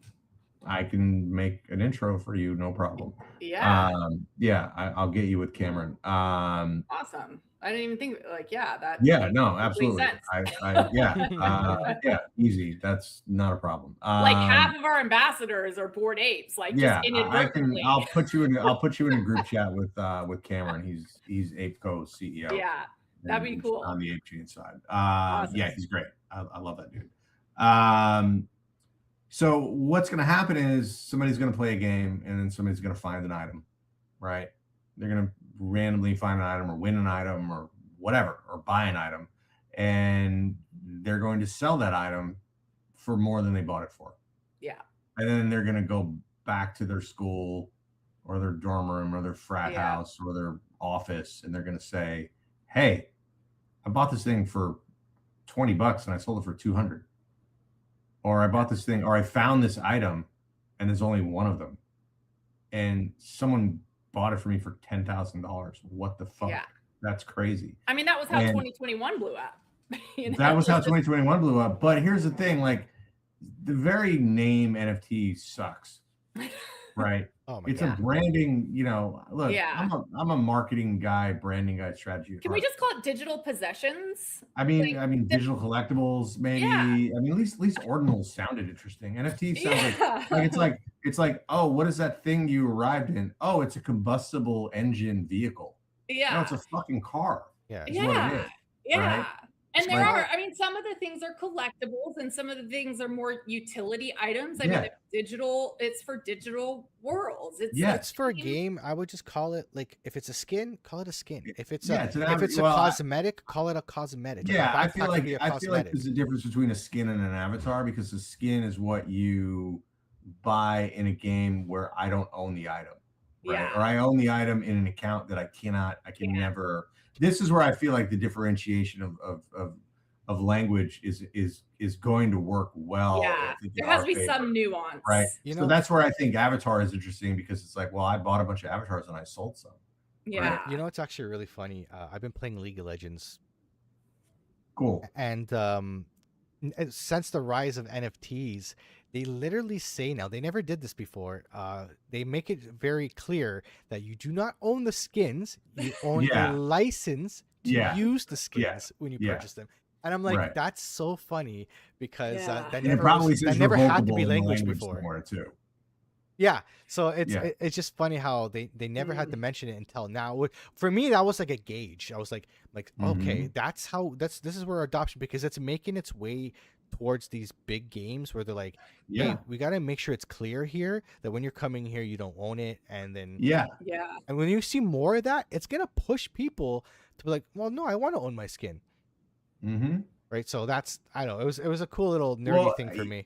I can make an intro for you, no problem. I'll get you with Cameron. Awesome. I didn't even think that. No, absolutely. Easy. That's not a problem. Half of our ambassadors are Bored Apes. Inadvertently. I'll put you in a group chat with Cameron. He's ApeCo CEO. Yeah, that'd be cool. On the Ape Gene side. Awesome. Yeah, he's great. I love that dude. So what's going to happen is somebody's going to play a game, and then somebody's going to find an item, right? They're going to randomly find an item or win an item or whatever, or buy an item, and they're going to sell that item for more than they bought it for. Yeah. And then they're going to go back to their school or their dorm room or their frat house or their office, and they're going to say, hey, I bought this thing for $20 and I sold it for $200. Or I bought this thing, or I found this item and there's only one of them, and someone bought it for me for $10,000. What the fuck? Yeah. That's crazy. I mean, that was how 2021 blew up. That was how 2021 blew up. But here's the thing, the very name NFT sucks. right? Oh my It's God. a branding, look, Yeah. I'm a marketing guy, branding guy, strategy at Can we heart. just call it digital possessions? I mean, digital collectibles, Yeah. maybe. I mean, at least ordinals sounded interesting. NFT sounds like Yeah. it's like, oh, what is that thing you arrived in? Oh, it's a combustible engine vehicle. No, it's Yeah. a fucking car. Yeah. Is what it Yeah. is, right? Yeah. And there Like, are, I mean, some of the things are collectibles and some of the things are more utility items. I mean, yeah, it's for digital worlds. It's yeah, a If it's for a game. game, I would just call it like if it's a skin, call it a skin. If it's yeah. It's an if average. it's a Well, cosmetic, call it a cosmetic. Like a yeah, backpack could be a I feel like cosmetic. there's a difference between a skin and an avatar because the skin is what you buy in a game where I don't own the item, right? Yeah. Or I own the item in an account that I can Yeah. never. This is where I feel like the differentiation of language is going to work well, Yeah. I think, in There has our to be favor, some nuance. right? You So know, that's where I think Avatar is interesting because it's like, well, I bought a bunch of avatars and I sold some. Yeah. you know, it's actually really funny. I've been playing League of Legends, Cool. and since the rise of NFTs, they literally say now, they never did this before. They make it very clear that you do not own the skins; you own Yeah. a license to Yeah. use the Yeah. skins when you Yeah. purchase them. And I'm like, Right. that's so funny because Yeah. that And it probably that says never had to revocable be in the language language before. somewhere too. Yeah, so Yeah. it's just funny how they never had Mm. to mention it until now. For me, that was like a gauge. I was like okay, Mhm. this is where adoption, because it's making its way towards these big games where they're like, hey, Yeah. we got to make sure it's clear here that when you're coming here, you don't own it, and then Yeah. Yeah. and when you see more of that, it's gonna push people to be like, well, no, I want to own my skin, Mm-hmm. right? So that's, I don't know, it was a cool little nerdy Well, thing for me.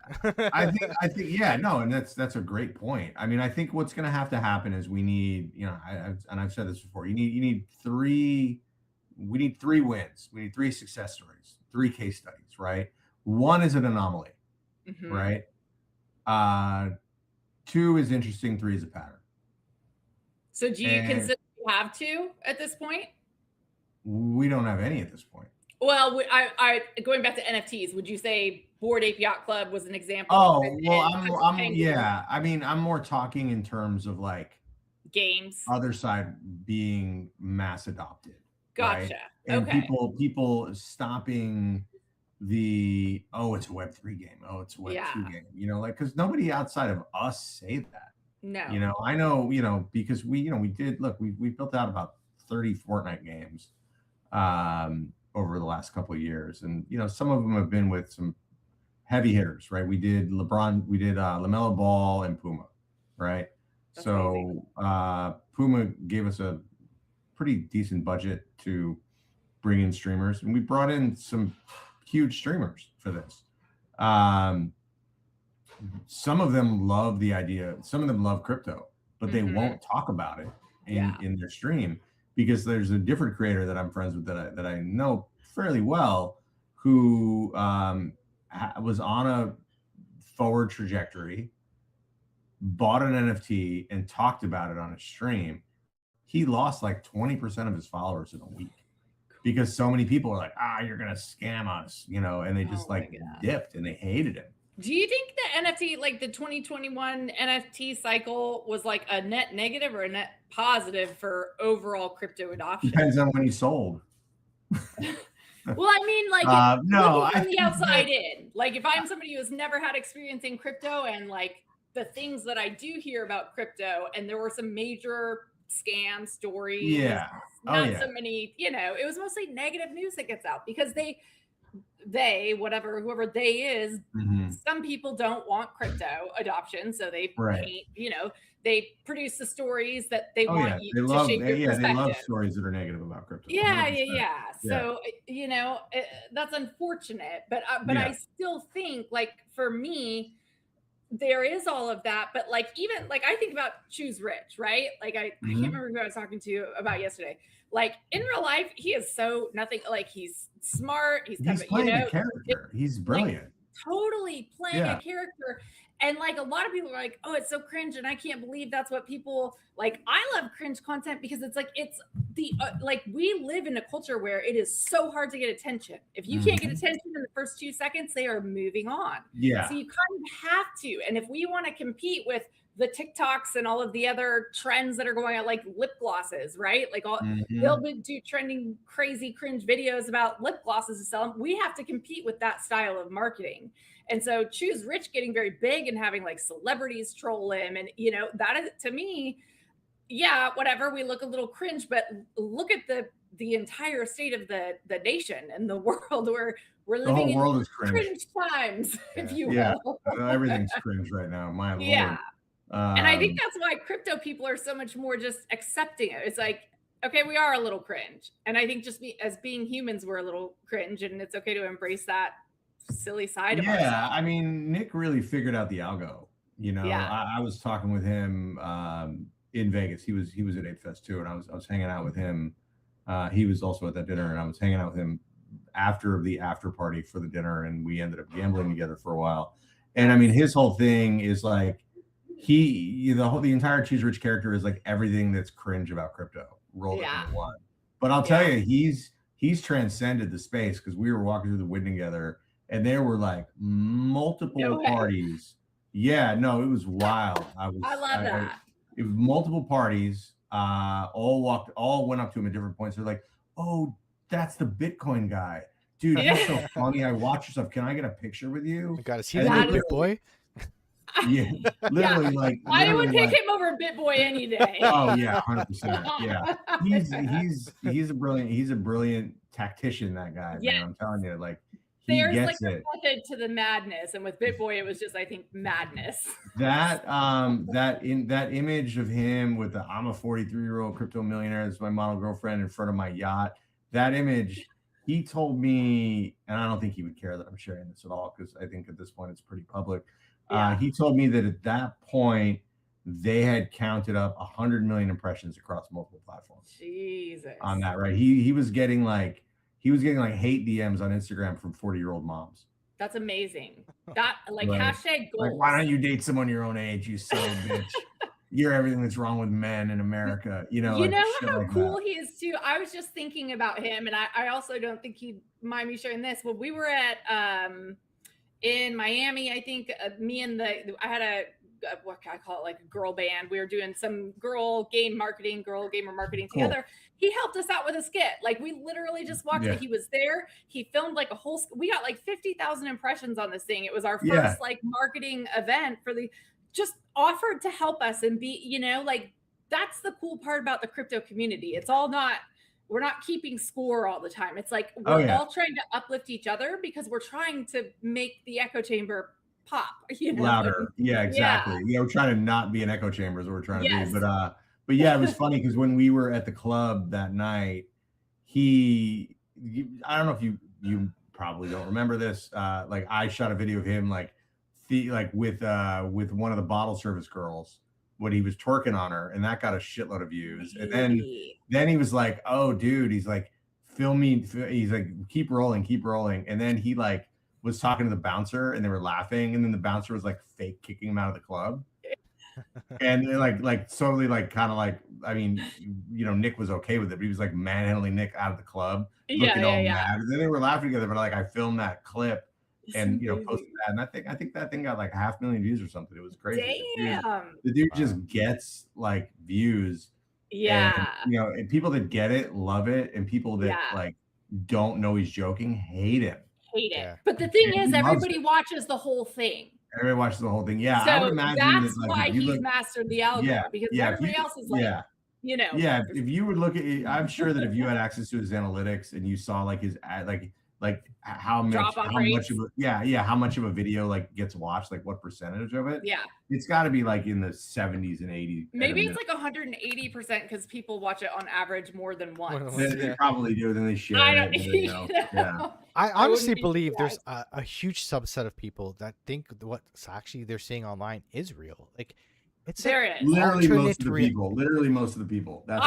I think, yeah, no, and that's a great point. I mean, I think what's going to have to happen is we need, I've said this before. We need three wins. We need three success stories, three case studies, right? One is an anomaly, Mhm. right? Two is interesting. Three is a pattern. So do you And consider you have to at this point? we don't have any at this point. Well, I going back to NFTs, would you say Bored Ape Yacht Club was an example? Oh, well, And I'm Penguin yeah. I mean, I'm more talking in terms of like games? other side being mass adopted, right? Gotcha. And Okay. people stopping the, oh, it's a Web3 game, oh, it's a Web2 Yeah. game, like, because nobody outside of us say that. No. I know, because we did, look, we built out about 30 Fortnite games over the last couple of years, and some of them have been with some heavy hitters, right? We did LaMelo Ball and Puma, right? That's So Puma gave us a pretty decent budget to bring in streamers, and we brought in some huge streamers for this. Some of them love the idea, some of them love crypto, but they won't talk about it in their stream, because there's a different creator that I'm friends with that I know fairly well, who was on a forward trajectory, bought an NFT and talked about it on a stream. He lost like 20% of his followers in a week because so many people are like, you're gonna scam us, and they just dipped and they hated him. Do you think the NFT, like the 2021 NFT cycle, was like a net negative or a net positive for overall crypto adoption? Depends on when you sold. Well, I mean, like, no, looking from the outside in, like, if I'm somebody who has never had experience in crypto, and like the things that I do hear about crypto, and there were some major scam stories, yeah, so many, it was mostly negative news that gets out because whoever they is, some people don't want crypto adoption, so they paint, they produce the stories that they want you to shape your perspective. They love stories that are negative about crypto. Yeah. So that's unfortunate, but I still think, like, for me, there is all of that, but like, even like, I think about Choose Rich, right? Like, I can't remember who I was talking to about yesterday. Like, in real life, he is so nothing. Like, he's smart. He's playing a character. He's brilliant. Like, totally playing a character. And like, a lot of people are like, oh, it's so cringe, and I can't believe that's what people like. I love cringe content because it's like, it's the like, we live in a culture where it is so hard to get attention. If you can't get attention in the first 2 seconds, they are moving on. Yeah. So you kind of have to. And if we want to compete with the TikToks and all of the other trends that are going on, like lip glosses, right? Like they'll do trending crazy cringe videos about lip glosses to sell them. We have to compete with that style of marketing. And so Choose Rich getting very big and having like celebrities troll him. And, you know, that is, to me, yeah, whatever, we look a little cringe, but look at the entire state of the nation and the world where we're living in world is cringe times, if you will. Yeah, everything's cringe right now. My Lord. Yeah. And I think that's why crypto people are so much more just accepting it. It's like, okay, we are a little cringe. And I think just as being humans, we're a little cringe, and it's okay to embrace that silly side of ourselves. Yeah, I mean, Nick really figured out the algo. You know, I was talking with him in Vegas. He was at Ape Fest too, and I was hanging out with him. He was also at that dinner, and I was hanging out with him after the after party for the dinner, and we ended up gambling together for a while. And I mean, his whole thing is like the entire Choose Rich character is like everything that's cringe about crypto rolled into one. But I'll tell you, he's transcended the space, because we were walking through the Wynn together, and there were like multiple parties. Yeah, no, it was wild. I love that. It was multiple parties. All went up to him at different points. They're like, "Oh, that's the Bitcoin guy, dude. He's so funny. I watch your stuff. Can I get a picture with you?" God, is he the big boy? Yeah, literally, like I would pick him over BitBoy any day. Oh yeah, 100%. Yeah, he's a brilliant tactician. That guy, man. I'm telling you, like there's like a method to the madness, and with BitBoy, it was just, I think, madness. That image of him with the "I'm a 43-year-old crypto millionaire, this is my model girlfriend" in front of my yacht. That image, he told me, and I don't think he would care that I'm sharing this at all, because I think at this point it's pretty public. He told me that at that point they had counted up 100 million impressions across multiple platforms. Jesus. On that, right? He was getting like hate DMs on Instagram from 40-year-old moms. That's amazing. That hashtag goals. Like, why don't you date someone your own age, you son of a bitch? You're everything that's wrong with men in America. You know how cool he is too. I was just thinking about him, and I also don't think he'd mind me sharing this. When we were at in Miami, I think I had a what can I call it, like a girl band. We were doing some girl gamer marketing together. He helped us out with a skit. Like, we literally just walked in. He was there. He filmed like a whole, we got like 50,000 impressions on this thing. It was our first like marketing event just offered to help us and be, you know, like, that's the cool part about the crypto community. It's all we're not keeping score all the time. It's like, we're all trying to uplift each other, because we're trying to make the echo chamber pop, you know? Louder. Yeah, exactly. Yeah, we're trying to not be an echo chamber is what we're trying to be. But yeah, it was funny, because when we were at the club that night, I don't know if you probably don't remember this. Like, I shot a video of him with one of the bottle service girls when he was twerking on her, and that got a shitload of views. And then he was like, "Oh, dude," he's like, "Film me." He's like, keep rolling. And then he like was talking to the bouncer, and they were laughing, and then the bouncer was like fake kicking him out of the club. And they're like totally like kind of like, I mean, you know, Nick was okay with it, but he was like manhandling Nick out of the club, looking all mad. And then they were laughing together, but like, I filmed that clip and posted that, and I think that thing got like 500,000 views or something. It was crazy. Damn. The dude just gets like views. And, you know, and people that get it love it, and people that like don't know he's joking hate him. But the thing is, everybody watches the whole thing. Everybody watches the whole thing. Yeah, so I would imagine that's why he's mastered the algorithm, because everybody else is like, you know. Yeah, if you would look at it, I'm sure that if you had access to his analytics and you saw like his ad, like how much of a video like gets watched, like what percentage of it? Yeah, it's got to be like in the 70s and 80s. Maybe it's like 180%, because people watch it on average more than once. They probably do. Then they share it. Yeah. I honestly believe there's a huge subset of people that think what's actually they're seeing online is real. Like, it's literally most of the people. That's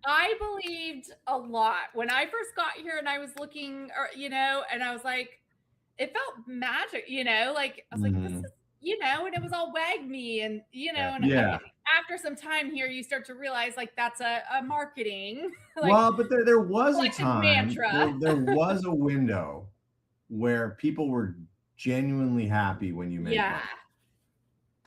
I believed a lot when I first got here, and I was looking, you know, and I was like, it felt magic, you know, like I was like, this is, you know, and it was all wag me, and you know, and after some time here, you start to realize like that's a marketing. Like, well, but there was a time, there was a window where people were genuinely happy when you made money.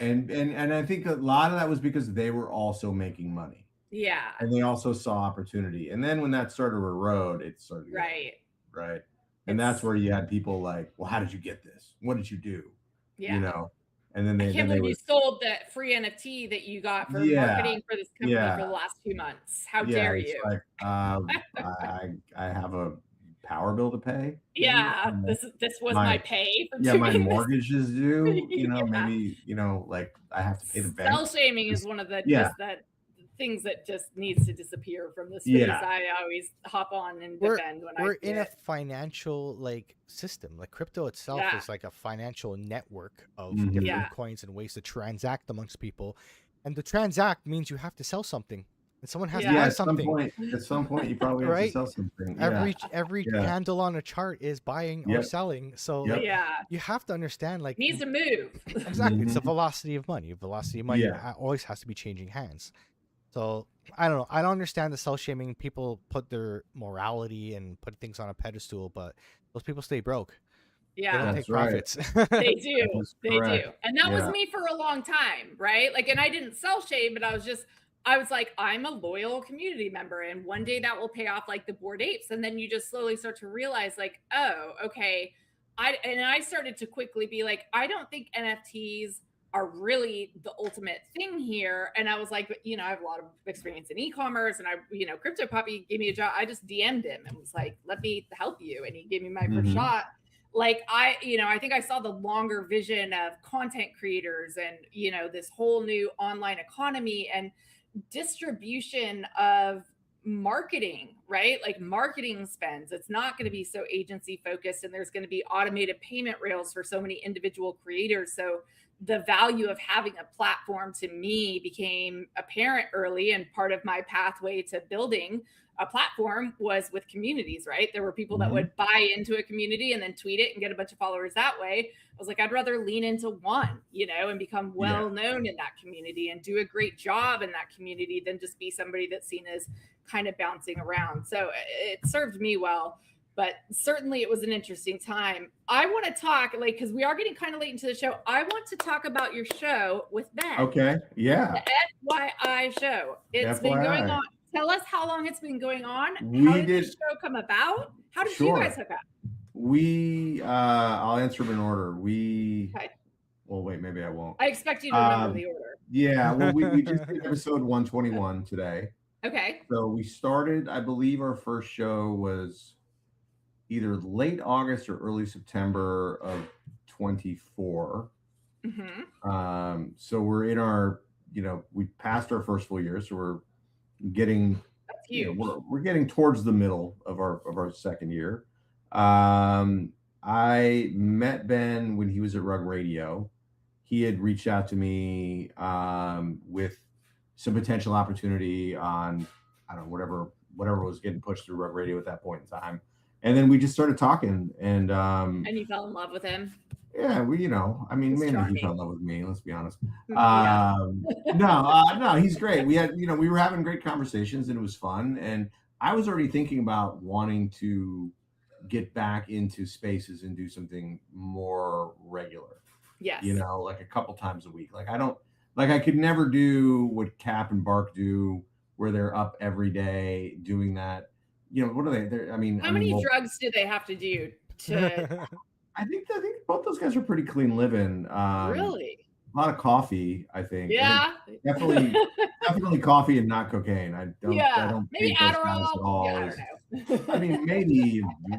And I think a lot of that was because they were also making money. Yeah. And they also saw opportunity. And then when that started to erode, it started to right. Right. And that's where you had people like, well, how did you get this? What did you do? Yeah. You know, and then I can't believe you sold that free NFT that you got for marketing for this company for the last 2 months. How dare you? Like, I have a power bill to pay. Yeah, this was my pay for my mortgage is due. You know, Yeah. maybe like I have to pay the bank. Cell shaming is one of the just that things that just needs to disappear from the space. I always hop on and defend when we're in a financial like system. Like crypto itself is like a financial network of different coins and ways to transact amongst people, and to transact means you have to sell something. And someone has to buy something. At some point, you probably have to sell something. Every candle on a chart is buying or selling. So you have to understand, like, needs to move. Exactly, it's the velocity of money. Velocity of money always has to be changing hands. So I don't know. I don't understand the self-shaming. People put their morality and put things on a pedestal, but those people stay broke. Yeah, they don't take profits. They do. They do. And that was me for a long time, right? Like, and I didn't self-shame, but I was like, I'm a loyal community member, and one day that will pay off, like the Bored Apes. And then you just slowly start to realize, like, oh, okay. I started to quickly be like, I don't think NFTs are really the ultimate thing here. And I was like, I have a lot of experience in e-commerce, and Crypto Poppy gave me a job. I just DM'd him and was like, let me help you. And he gave me my first shot. Like I think I saw the longer vision of content creators and, this whole new online economy and distribution of marketing, right? Like marketing spends. It's not going to be so agency focused, and there's going to be automated payment rails for so many individual creators. So the value of having a platform to me became apparent early, and part of my pathway to building a platform was with communities, right? There were people that would buy into a community and then tweet it and get a bunch of followers that way. I was like, I'd rather lean into one, and become well known in that community and do a great job in that community than just be somebody that's seen as kind of bouncing around. So it served me well, but certainly it was an interesting time. I want to talk, because we are getting kind of late into the show. I want to talk about your show with Ben. Okay. Yeah. The FYI show. It's been going on. Tell us how long it's been going on. How did the show come about? How did you guys hook up? I'll answer them in order. Well, wait, maybe I won't. I expect you to remember the order. Yeah. Well, we just did episode 121 today. Okay. So we started, I believe our first show was either late August or early September of 24. So we're in our, we passed our first full year, so we're getting, we're getting towards the middle of our second year. I met Ben when he was at Rug Radio. He had reached out to me with some potential opportunity on, I don't know, whatever was getting pushed through Rug Radio at that point in time. And then we just started talking, and you fell in love with him. Yeah, maybe he fell in love with me. Let's be honest. No, he's great. We had, we were having great conversations, and it was fun. And I was already thinking about wanting to get back into spaces and do something more regular. Yes. Like a couple times a week. I could never do what Cap and Bark do, where they're up every day doing that. What are they? How many drugs do they have to do to? I think both those guys are pretty clean living. Really? A lot of coffee, I think. Yeah. Definitely coffee and not cocaine. I don't maybe Adderall. I don't know.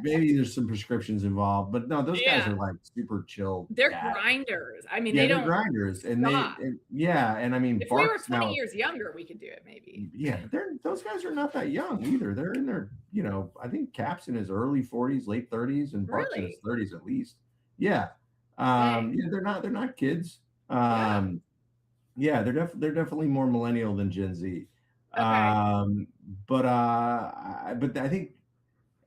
Maybe there's some prescriptions involved, but no, those guys are like super chill. They're grinders. They're grinders, and stop. and if we were 20 years younger, we could do it maybe. Yeah, those guys are not that young either. They're in their, I think Cap's in his early 40s, late 30s, and Bart's in his 30s at least. Yeah, they're not kids. They're definitely more millennial than Gen Z. Okay. But I think,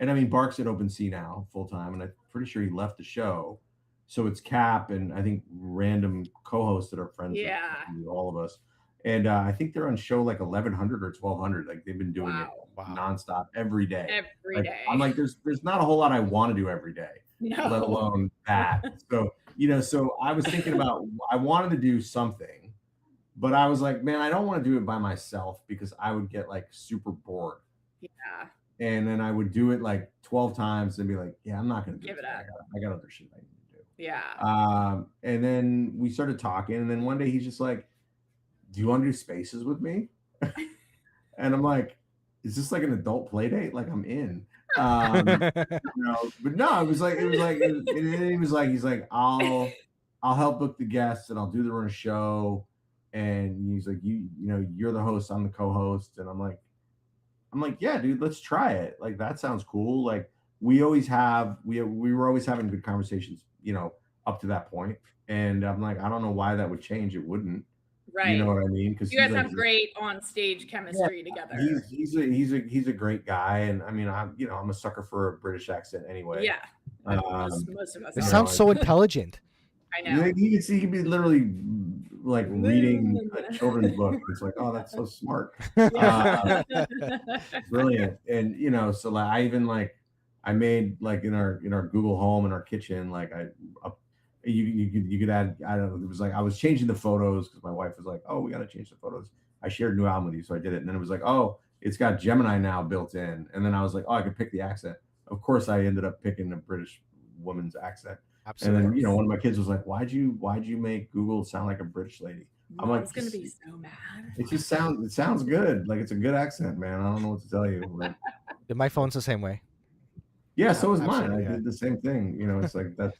and Bark's at OpenSea now full time, and I'm pretty sure he left the show. So it's Cap and I think random co-hosts that are friends with all of us. And I think they're on show like 1100 or 1200. Like they've been doing it nonstop every day. Every day. I'm like, there's not a whole lot I want to do every day, let alone that. So So I was thinking about, I wanted to do something, but I was like, man, I don't want to do it by myself because I would get like super bored. Yeah. And then I would do it like 12 times and be like, yeah, I'm not going to do Give it. it up. I got other shit I need to do. Yeah. And then we started talking, and then one day he's just like, do you want to do spaces with me? And I'm like, is this like an adult play date? Like I'm in. But no, he's like, he's like, I'll help book the guests and I'll do the run of show. And he's like, you're the host, I'm the co-host. And I'm like, yeah, dude, let's try it. Like, that sounds cool. Like, we were always having good conversations, up to that point. And I'm like, I don't know why that would change. It wouldn't. Right. You know what I mean? Because you guys have great on stage chemistry together. He's a great guy, and I mean, I'm a sucker for a British accent anyway. Yeah, most of us. It sounds so intelligent. I know. He could be literally like reading a children's book. It's like, oh, that's so smart. Brilliant. And so like I made like in our Google Home in our kitchen, like you could add, I don't know, it was like I was changing the photos because my wife was like, oh, we got to change the photos. I shared a new album with you, so I did it. And then it was like, oh, it's got Gemini now built in. And then I was like, oh, I could pick the accent. Of course, I ended up picking a British woman's accent. Absolutely. And then one of my kids was like, why'd you make Google sound like a British lady? I'm like, it's gonna be so mad. It sounds good. Like, it's a good accent, man. I don't know what to tell you. But... My phone's the same way. Yeah, so is mine. I did the same thing. It's like that.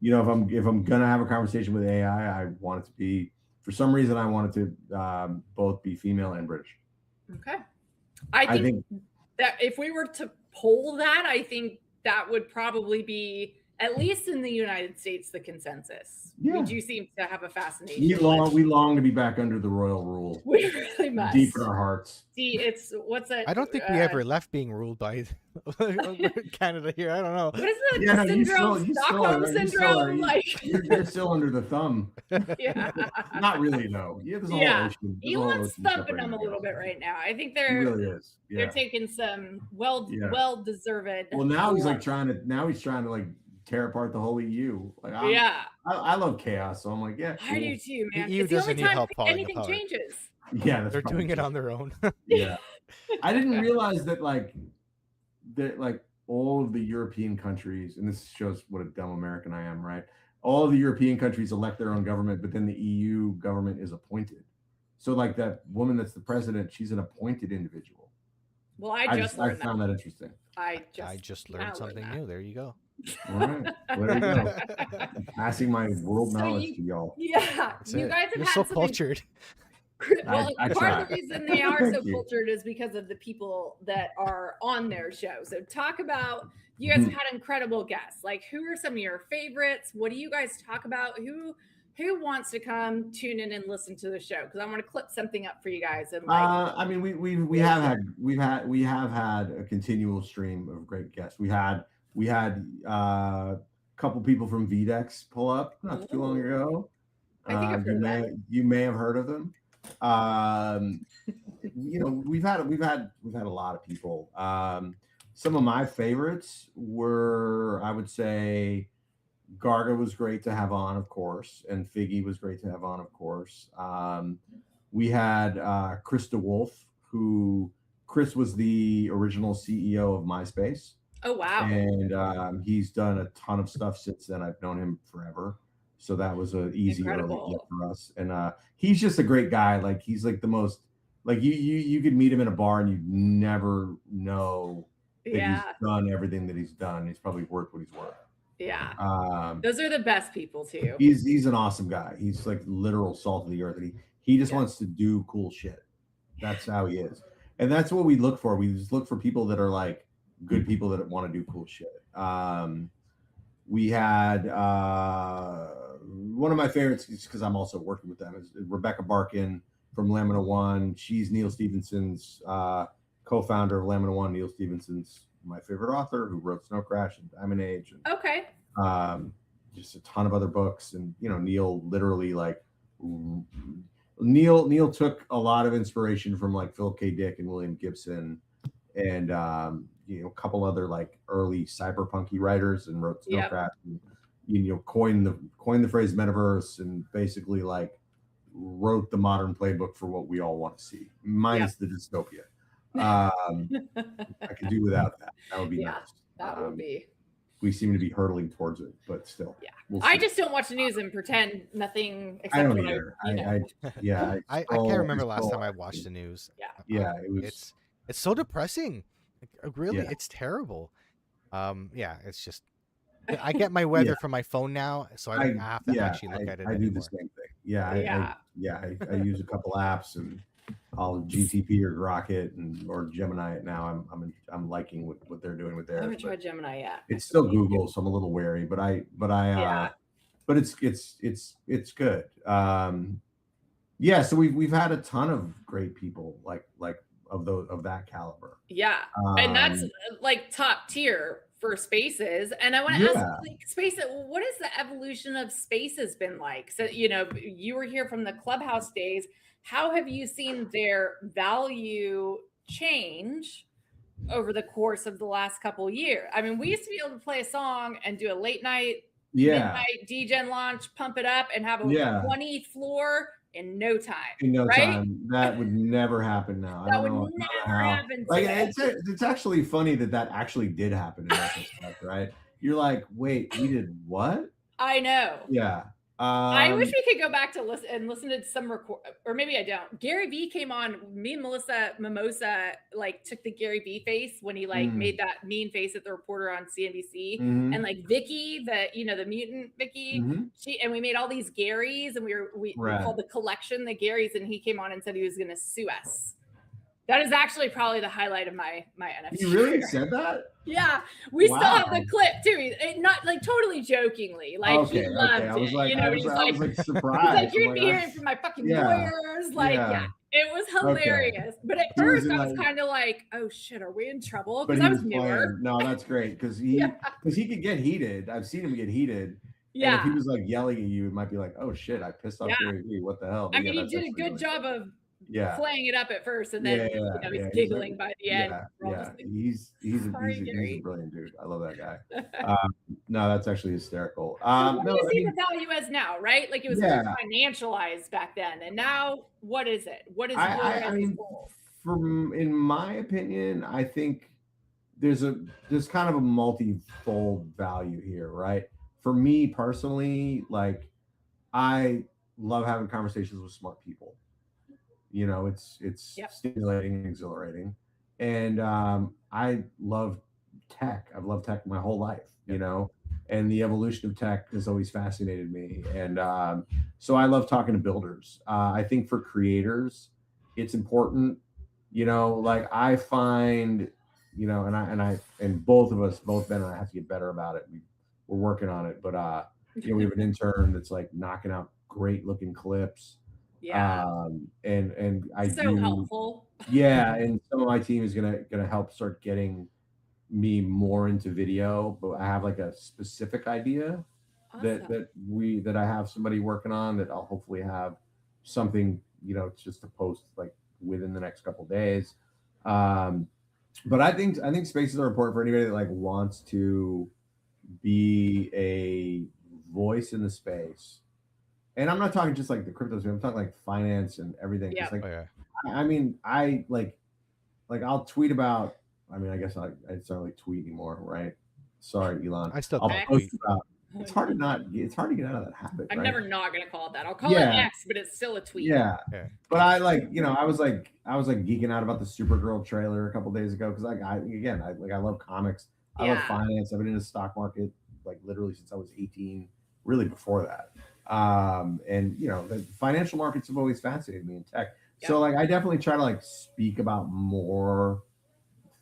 If I'm gonna have a conversation with AI, I want it to be, for some reason, I want it to both be female and British. Okay. I think that if we were to poll that, I think that would probably be, at least in the United States, the consensus. Yeah. We do seem to have a fascination. We long to be back under the royal rule. We really must. Deep in our hearts. See, it's what's that? I don't think we ever left being ruled by Canada here. I don't know. What is the syndrome? Stockholm syndrome? You're still under the thumb. Yeah. Not really, though. Yeah, there's a whole ocean. Elon's thumping them a little bit right now. I think they're really is. Yeah. They're taking some well deserved. Well, now he's trying to like tear apart the whole EU. Like, I love chaos, so I'm like, yeah, cool. I do too, man. The EU doesn't need help anything apart. Changes. Yeah, they're doing it on their own. Yeah, I didn't realize that all of the European countries, and this shows what a dumb American I am, right? All of the European countries elect their own government, but then the EU government is appointed. So like that woman that's the president, she's an appointed individual. Well, I found that interesting. I just learned something new. There you go. All right. There you go. I'm passing my world knowledge to y'all. Yeah. You guys have You're so cultured. Well, part of the reason they are so cultured is because of the people that are on their show. So talk about, you guys have had incredible guests. Like, who are some of your favorites? What do you guys talk about? Who wants to come tune in and listen to the show? Because I want to clip something up for you guys. And I mean, we have had a continual stream of great guests. We had a couple people from VDEX pull up not too long ago. I think I've heard that. You may have heard of them. We've had a lot of people. Some of my favorites were, I would say, Garga was great to have on, of course, and Figgy was great to have on, of course. We had Chris DeWolf, who Chris was the original CEO of MySpace. Oh, wow. And he's done a ton of stuff since then. I've known him forever. So that was an easy early get for us. And he's just a great guy. Like, he's like the most, like you could meet him in a bar and you'd never know that he's done everything that he's done. He's probably worth what he's worth. Yeah. Those are the best people too. He's an awesome guy. He's like literal salt of the earth. And he just wants to do cool shit. That's how he is. And that's what we look for. We just look for people that are like good people that want to do cool shit. We had one of my favorites, because I'm also working with them, is Rebecca Barkin from Lamina One. She's Neil Stephenson's co-founder of Lamina One. Neil Stephenson's my favorite author, who wrote Snow Crash and Diamond Age. And, okay. Just a ton of other books. And, Neil literally Neil took a lot of inspiration from like Philip K. Dick and William Gibson and, a couple other like early cyberpunky writers, and wrote Snow Crash. And, coined the phrase metaverse and basically like wrote the modern playbook for what we all want to see, minus the dystopia. I could do without that. That would be nice. That would be. We seem to be hurtling towards it, but still. Yeah. I just don't watch the news and pretend nothing. Except I don't either. I can't remember last time I watched the news. Yeah. It was. It's so depressing. Like, really, it's terrible. It's just. I get my weather from my phone now, so I don't have to actually look at it anymore. I do the same thing. I use a couple apps and I'll GTP or Rocket or Gemini it now. I'm liking what they're doing with theirs. I haven't tried Gemini yet. It's still Google, so I'm a little wary, but it's good. So we've had a ton of great people like of that caliber. Yeah, and that's like top tier for Spaces. And I want to ask, like, Spaces, what has the evolution of Spaces been like? So, you were here from the Clubhouse days. How have you seen their value change over the course of the last couple of years? I mean, we used to be able to play a song and do a late night, midnight DGen launch, pump it up, and have a 20th floor in no time. In no time. That would never happen now. That would never happen. Like, it's actually funny that actually did happen in retrospect, right? You're like, wait, we did what? I know. Yeah. I wish we could go back to listen to some record, or maybe I don't. Gary Vee came on. Me and Melissa Mimosa like took the Gary Vee face when he like made that mean face at the reporter on CNBC, and like Vicky, the mutant Vicky, and we made all these Garys, and we called the collection the Garys, and he came on and said he was going to sue us. That is actually probably the highlight of my NFT. You really said that? Yeah, we still have the clip too. Not like totally jokingly, like he loved it. I was like, I was like surprised. He's like, you're gonna be hearing from my fucking lawyers. Like, it was hilarious. But at first, I was kind of like, oh shit, are we in trouble? Because I was newer. No, that's great because he could get heated. I've seen him get heated. Yeah. And if he was like yelling at you, it might be like, oh shit, I pissed off Gary Vee. What the hell? But I mean, he did a good job of playing it up at first, and then he's giggling by the end. Like, he's a brilliant dude. I love that guy. No, that's actually hysterical. What do you see the value as now, right? Like it was very financialized back then, and now what is it? What is in my opinion, I think there's kind of a multi-fold value here, right? For me personally, like I love having conversations with smart people. It's stimulating and exhilarating. And I love tech. I've loved tech my whole life, and the evolution of tech has always fascinated me. And so I love talking to builders. I think for creators, it's important, like I find, and both of us, both Ben and I have to get better about it. We're working on it, but we have an intern that's like knocking out great looking clips. And I so helpful. And some of my team is gonna help start getting me more into video, but I have like a specific idea that I have somebody working on that I'll hopefully have something just to post like within the next couple of days. But I think spaces are important for anybody that like wants to be a voice in the space. And I'm not talking just like the crypto space. I'm talking like finance and everything. Yeah. I mean, I like I'll tweet about. I mean, I guess I don't really tweet anymore, right? Sorry, Elon. I still post about. It's hard to get out of that habit. I'm never not gonna call it that. I'll call it X, but it's still a tweet. Yeah. But I I was geeking out about the Supergirl trailer a couple days ago because I love comics. I love finance. I've been in the stock market like literally since I was 18, really before that. And the financial markets have always fascinated me in tech. So like I definitely try to like speak about more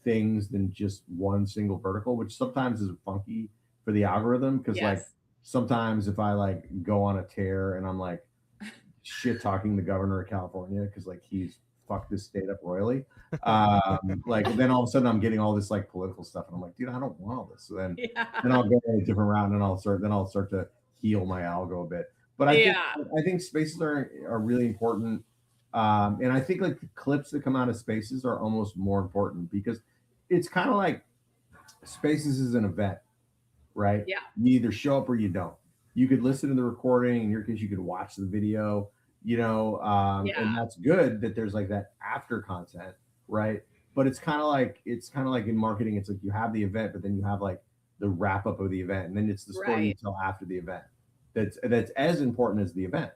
things than just one single vertical, which sometimes is funky for the algorithm because like sometimes if I like go on a tear and I'm like shit talking the governor of California because like he's fucked this state up royally, like then all of a sudden I'm getting all this like political stuff and I'm like, dude, I don't want all this. So then I'll go a different route and I'll start to heal my algo a bit. But I think spaces are really important. And I think like the clips that come out of spaces are almost more important because it's kind of like spaces is an event, right? Yeah. You either show up or you don't. you could listen to the recording. In your case, you could watch the video, and that's good that there's like that after content, right? But it's kind of like in marketing, it's like you have the event, but then you have like the wrap up of the event, and then it's the story you tell after the event. That's as important as the event,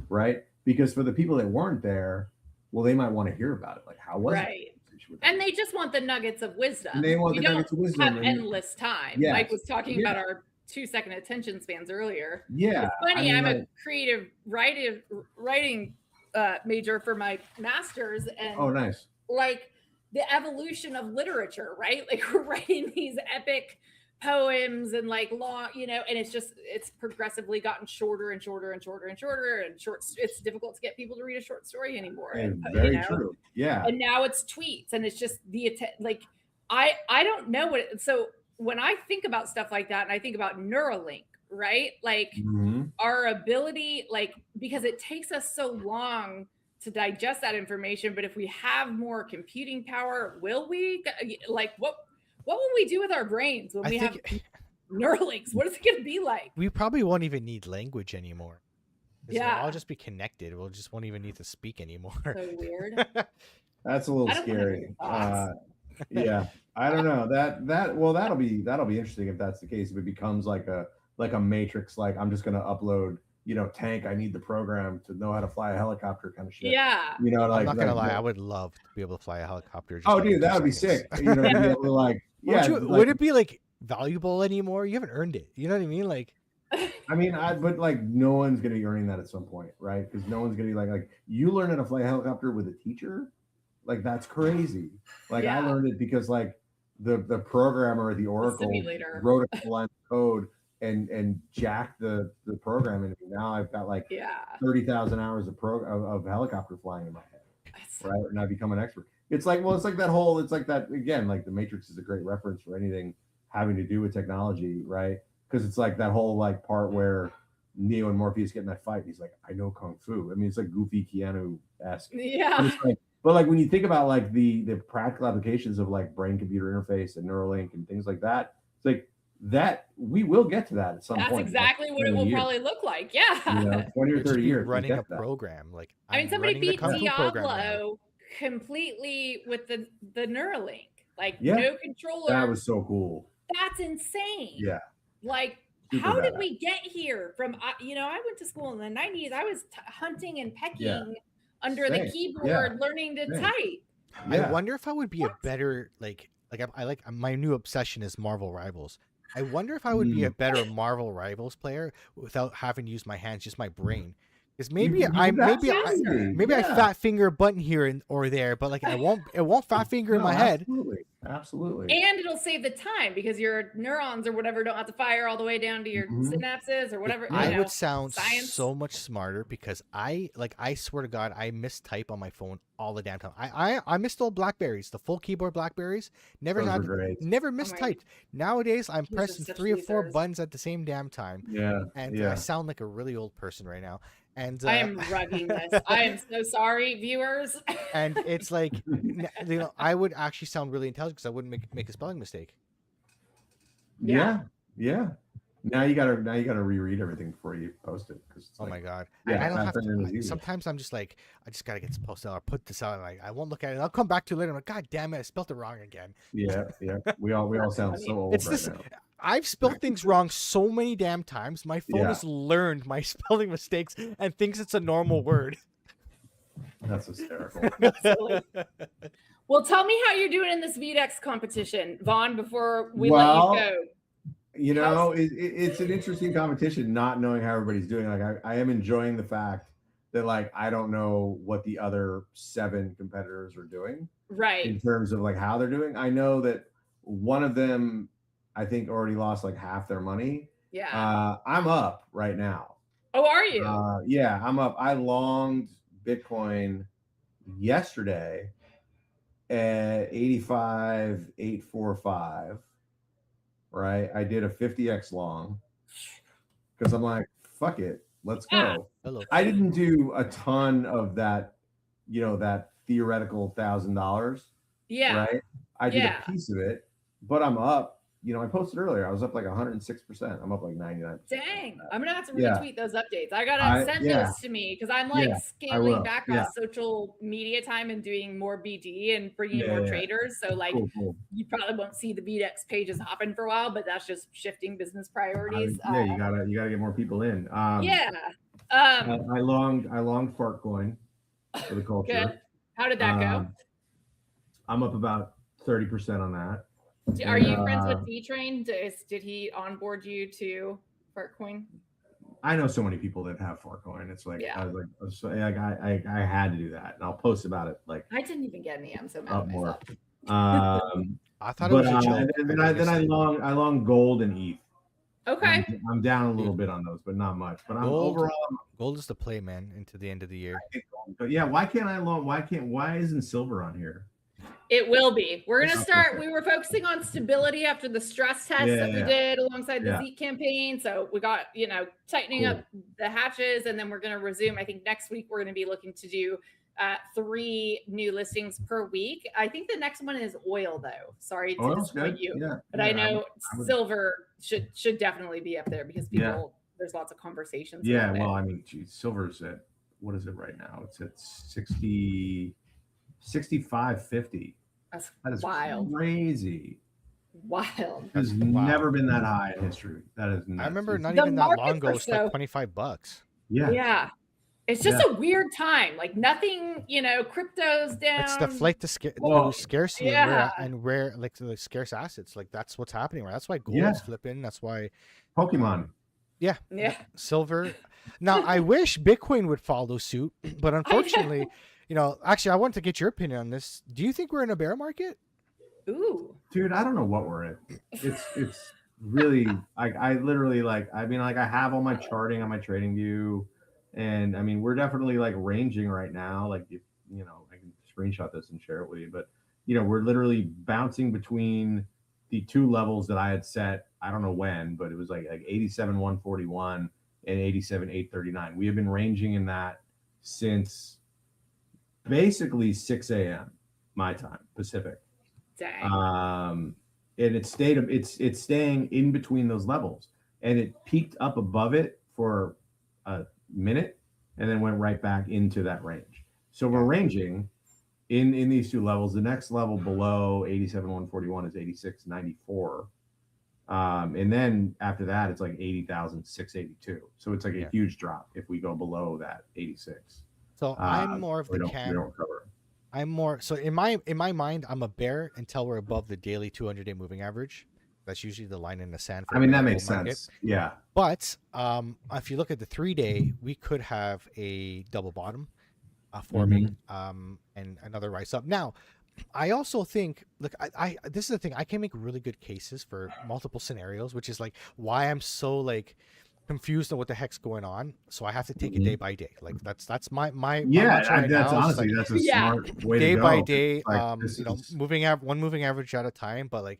right? Because for the people that weren't there, well, they might want to hear about it. Like, how was it? And they just want the nuggets of wisdom. And they want the nuggets of wisdom. Have endless time. Yes. Mike was talking about our 2-second attention spans earlier. Yeah. It's funny. I'm a creative writing major for my master's. And oh, nice. Like the evolution of literature, right? Like we're writing these epic poems and like long, and it's progressively gotten shorter and shorter and shorter and shorter and short. It's difficult to get people to read a short story anymore. Very true. Yeah. And now it's tweets, and it's just like I don't know what. So when I think about stuff like that, and I think about Neuralink, right? Like our ability, like because it takes us so long to digest that information, but if we have more computing power, will we? Like what will we do with our brains when we have Neuralinks? What is it going to be like? We probably won't even need language anymore. Yeah. It'll all just be connected. We'll just won't even need to speak anymore. So weird. That's a little scary. Yeah. I don't know. That'll be interesting if that's the case. If it becomes like a matrix, like I'm just going to upload, tank, I need the program to know how to fly a helicopter kind of shit. Yeah. I'm not going to lie. I would love to be able to fly a helicopter. Dude, that would be sick. To be able to like, would it be like valuable anymore? You haven't earned it. You know what I mean? Like, but like no one's going to be earning that at some point, right? Because no one's going to be like you learn how to fly a helicopter with a teacher. Like that's crazy. Like I learned it because like the programmer at the Oracle wrote a line of code and jacked the program, and now I've got like 30,000 hours of helicopter flying in my head, right? And I become an expert. It's like that again. Like the Matrix is a great reference for anything having to do with technology, right? Because it's like that whole like part where Neo and Morpheus get in that fight. And he's like, I know kung fu. I mean, it's like goofy Keanu-esque. Yeah. But like when you think about like the practical applications of like brain computer interface and Neuralink and things like that, it's like that we will get to that at some point. That's exactly what it will probably look like. Yeah. 20 or 30 years. Running a program. Like somebody beat Diablo completely with the Neuralink. Like no controller. That was so cool. That's insane. Yeah. Like how did we get here from I went to school in the 90s. I was hunting and pecking under the keyboard learning to type. I wonder if I would be a better like I like my new obsession is Marvel Rivals. I wonder if I would be a better Marvel Rivals player without having to use my hands, just my brain. Because maybe I fat finger a button here or there, but like it won't fat finger in my head. Absolutely. And it'll save the time because your neurons or whatever don't have to fire all the way down to your synapses or whatever. I would sound so much smarter because I swear to God, I mistype on my phone all the damn time. I missed old Blackberries, the full keyboard Blackberries. Never mistyped. Nowadays, I'm pressing 3 or 4 buttons at the same damn time. Yeah. And I sound like a really old person right now. And I am rugging this. I am so sorry, viewers. And it's like, I would actually sound really intelligent because I wouldn't make a spelling mistake. Yeah. Now you gotta reread everything before you post it. Oh my God. I don't have to. Sometimes I'm just like, I just gotta get this posted out or put this out. And I won't look at it. I'll come back to it later. I'm like, God damn it, I spelled it wrong again. Yeah. We all sound so old now. I've spelled things wrong so many damn times. My phone has learned my spelling mistakes and thinks it's a normal word. That's hysterical. Well, tell me how you're doing in this VDEX competition, Vaughn, before we let you go. It's an interesting competition, not knowing how everybody's doing. Like I am enjoying the fact that like I don't know what the other 7 competitors are doing. Right. In terms of like how they're doing. I know that one of them I think already lost like half their money. Yeah. I'm up right now. Oh, are you? Yeah, I'm up. I longed Bitcoin yesterday at 85,845. Right. I did a 50x long because I'm like, fuck it. Let's go. Hello. I didn't do a ton of that, that theoretical $1,000. Yeah. Right. I did a piece of it, but I'm up. I posted earlier. I was up like 106%. I'm up like 99%. Dang, I'm gonna have to retweet those updates. I gotta send those to me because I'm like scaling back on social media time and doing more BD and bringing in more traders. So like, you probably won't see the BDX pages hopping for a while, but that's just shifting business priorities. You gotta get more people in. I longed Fartcoin for the culture. Good. How did that go? I'm up about 30% on that. Are you friends with D-Train? Did he onboard you to Fartcoin? I know so many people that have Fartcoin. It's like I was like I had to do that, and I'll post about it. Like I didn't even get any. I'm so mad at myself. I thought it was a joke. Then I long gold and ETH. Okay. I'm down a little bit on those, but not much. But overall, gold is the play, man, into the end of the year. But yeah, why isn't silver on here? It will be. We're going to start. We were focusing on stability after the stress test that we did alongside the Zeke campaign. So we got, tightening up the hatches, and then we're going to resume. I think next week we're going to be looking to do 3 new listings per week. I think the next one is oil, though. Sorry to disappoint you. But I know silver should definitely be up there because people, there's lots of conversations. Yeah. Well, I mean, geez, silver's at, what is it right now? It's at 65.50. That is wild. Crazy. Wild. Has never been that high in history. That is nuts. I remember not even that long ago, it's like $25. Yeah. Yeah. It's just a weird time. Like nothing, crypto's down. It's the flight to scarcity and rare, like the scarce assets. Like that's what's happening, right? That's why gold is flipping. That's why Pokemon. Yeah. Silver. Now I wish Bitcoin would follow suit, but unfortunately, actually I wanted to get your opinion on this. Do you think we're in a bear market? Ooh. Dude, I don't know what we're in. It's really I literally I have all my charting on my trading view. And I mean, we're definitely like ranging right now. Like, I can screenshot this and share it with you. But, we're literally bouncing between the 2 levels that I had set. I don't know when, but it was like 87,141 and 87,839. We have been ranging in that since basically 6 a.m. my time, Pacific. Dang. And it's staying in between those levels. And it peaked up above it for a minute and then went right back into that range. So we're ranging in these 2 levels. The next level below 87,141 is 86,94. And then after that, it's like 80,682. So it's like a huge drop if we go below that 86. So I'm more of the camp. I'm more so in my mind, I'm a bear until we're above the daily 200-day moving average. That's usually the line in the sand. I mean, that makes sense. Yeah. But if you look at the 3-day, we could have a double bottom forming and another rise up. Now, I also think, look, I this is the thing. I can make really good cases for multiple scenarios, which is like why I'm so confused on what the heck's going on. So I have to take it day by day. Like that's my that's honestly that's a smart way day to go. By day. One moving average at a time, but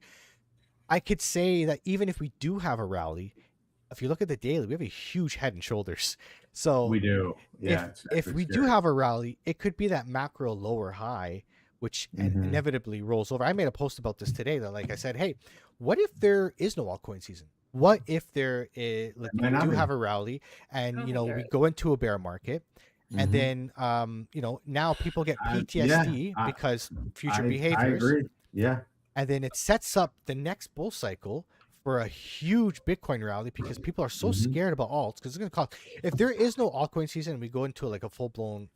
I could say that even if we do have a rally, if you look at the daily, we have a huge head and shoulders. So we do. Yeah. If we do have a rally, it could be that macro lower high, which inevitably rolls over. I made a post about this today that, I said, hey, what if there is no altcoin season? What if there is, we do have a rally and, we go into a bear market and then, now people get PTSD because future behaviors. I agree. Yeah. And then it sets up the next bull cycle for a huge Bitcoin rally because people are so scared about alts because it's going to cost. If there is no altcoin season and we go into a full blown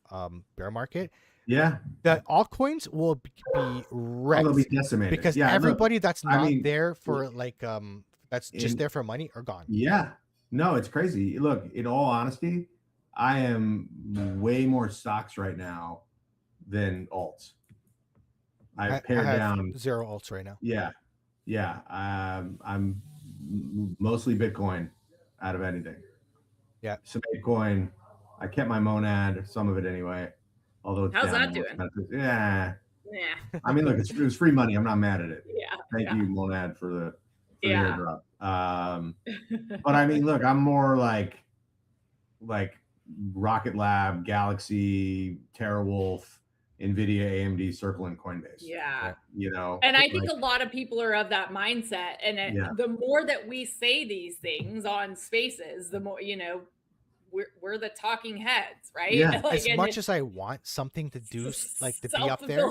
bear market, the altcoins will be wrecked. They'll be decimated because everybody that's not there for that's just there for money are gone. Yeah, no, it's crazy. Look, in all honesty, I am way more stocks right now than alts. I pared down 0 alts right now. Yeah. I'm mostly Bitcoin out of anything. Yeah. Some Bitcoin. I kept my Monad, some of it anyway. Although it's how's that doing? Yeah. I mean, look, it was free money. I'm not mad at it. Yeah. Thank you, Monad, for the airdrop. But I mean, look, I'm more like Rocket Lab, Galaxy, TerraWolf, NVIDIA, AMD, Circle, and Coinbase. Yeah. You know, and I think a lot of people are of that mindset. And the more that we say these things on spaces, the more, you know, we're the talking heads, right? Yeah. Like, as much as I want something to do, like to be up there,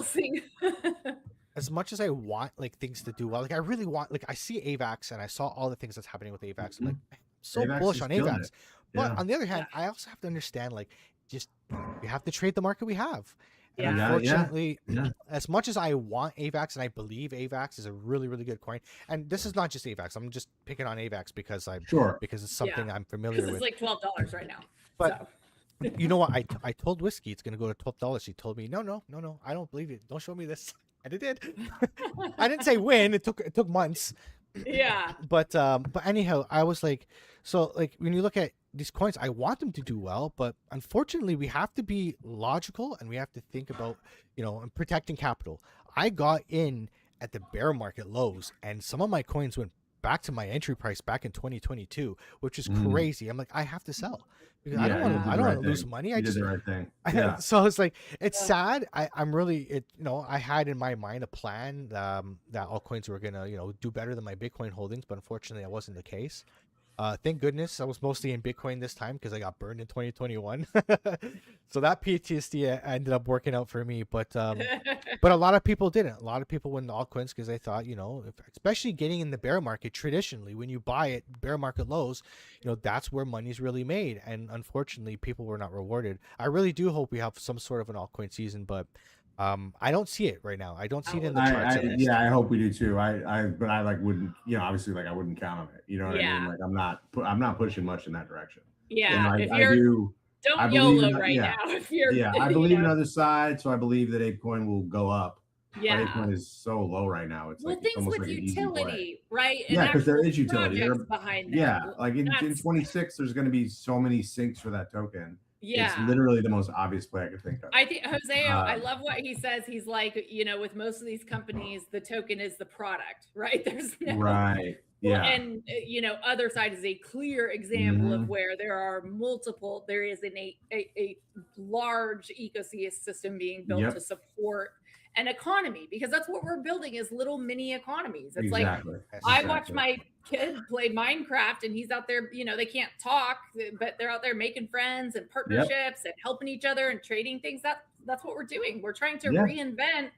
as much as I want like things to do well, like I really want, like I see AVAX and I saw all the things that's happening with AVAX. I'm like, I'm so AVAX bullish is on killing AVAX. it. But on the other hand, I also have to understand, like, just we have to trade the market we have. And unfortunately, as much as I want AVAX and I believe AVAX is a really, really good coin, and this is not just AVAX, I'm just picking on AVAX because because it's something I'm familiar with. It's like $12 right now. But you know what? I told Whiskey it's gonna go to $12. She told me, no, I don't believe it. Don't show me this. And it did. I didn't say when. It took months. Yeah. But anyhow, I was like, so like when you look at these coins, I want them to do well, but unfortunately we have to be logical and we have to think about, you know, protecting capital. I got in at the bear market lows and some of my coins went back to my entry price back in 2022, which is crazy. I'm like, I have to sell because I don't want to lose money. I just did the right thing. So it's like, it's sad. I'm really, you know, I had in my mind a plan that altcoins were gonna, you know, do better than my Bitcoin holdings, but unfortunately that wasn't the case. Thank goodness I was mostly in Bitcoin this time because I got burned in 2021. So that PTSD ended up working out for me, but a lot of people didn't. A lot of people went altcoins because they thought, you know, especially getting in the bear market, traditionally when you buy it bear market lows, you know, that's where money's really made. And unfortunately people were not rewarded. I really do hope we have some sort of an altcoin season, but I don't see it right now. I don't see it in the charts. I hope we do too. But I like wouldn't, you know, obviously like I wouldn't count on it. You know what I mean? Like I'm not pushing much in that direction. Yeah. And if you're, don't YOLO right now. If you're, I believe in other side, so I believe that ApeCoin will go up. Yeah. But ApeCoin is so low right now. It's like things it's with like utility, right? Yeah, because there is utility behind them. Yeah, like in 26, there's going to be so many sinks for that token. Yeah, it's literally the most obvious play I could think of. I think Jose, I love what he says. He's like, you know, with most of these companies, the token is the product, right? There's no and you know, other side is a clear example of where there are multiple. There is a large ecosystem being built to support an economy, because that's what we're building is little mini economies. It's like I watch my kid play Minecraft and he's out there, you know, they can't talk, but they're out there making friends and partnerships and helping each other and trading things. That's what we're doing. We're trying to reinvent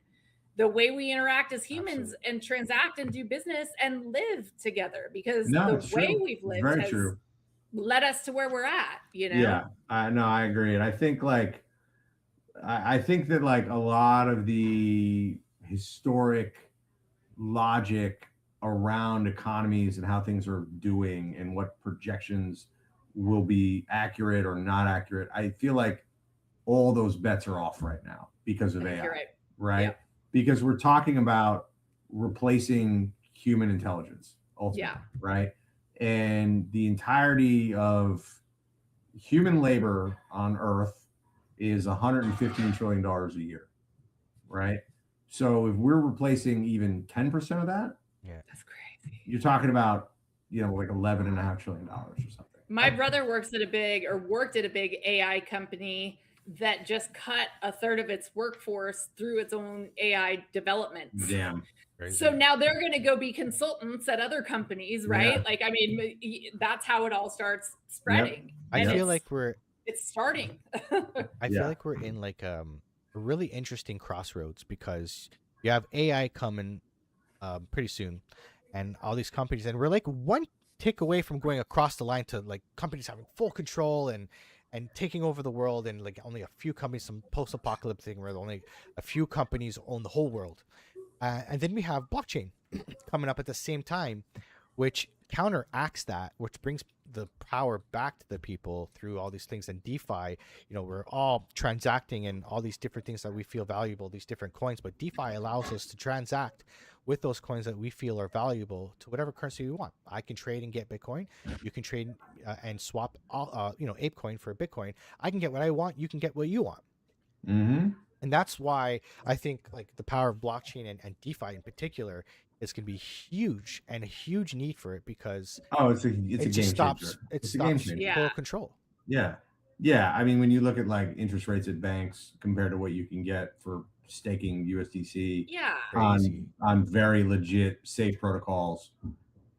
the way we interact as humans and transact and do business and live together, because the way we've lived has led us to where we're at, you know? No, I agree. And I think like, I think that like a lot of the historic logic around economies and how things are doing and what projections will be accurate or not accurate, I feel like all those bets are off right now because of AI, right? Yep. Because we're talking about replacing human intelligence ultimately, right? And the entirety of human labor on Earth is $115 trillion a year, right? So if we're replacing even 10% of that, that's crazy. You're talking about, you know, like $11.5 trillion or something. My brother worked at a big AI company that just cut a third of its workforce through its own AI development. Damn. Crazy. So now they're going to go be consultants at other companies, right? Like, I mean, that's how it all starts spreading. I feel like it's starting. I feel like we're in like a really interesting crossroads, because you have AI coming pretty soon and all these companies, and we're like one tick away from going across the line to like companies having full control and taking over the world, and like only a few companies, some post-apocalyptic thing where only a few companies own the whole world. And then we have blockchain coming up at the same time, which counteracts that, which brings the power back to the people through all these things. And DeFi, you know, we're all transacting and all these different things that we feel valuable, these different coins, but DeFi allows us to transact with those coins that we feel are valuable to whatever currency we want. I can trade and get Bitcoin. You can trade and swap all, you know, ApeCoin for Bitcoin. I can get what I want. You can get what you want. And that's why I think like the power of blockchain and DeFi in particular is going to be huge, and a huge need for it, because it's a game changer. It stops full control. Yeah. Yeah, I mean, when you look at like interest rates at banks compared to what you can get for staking USDC on very legit safe protocols,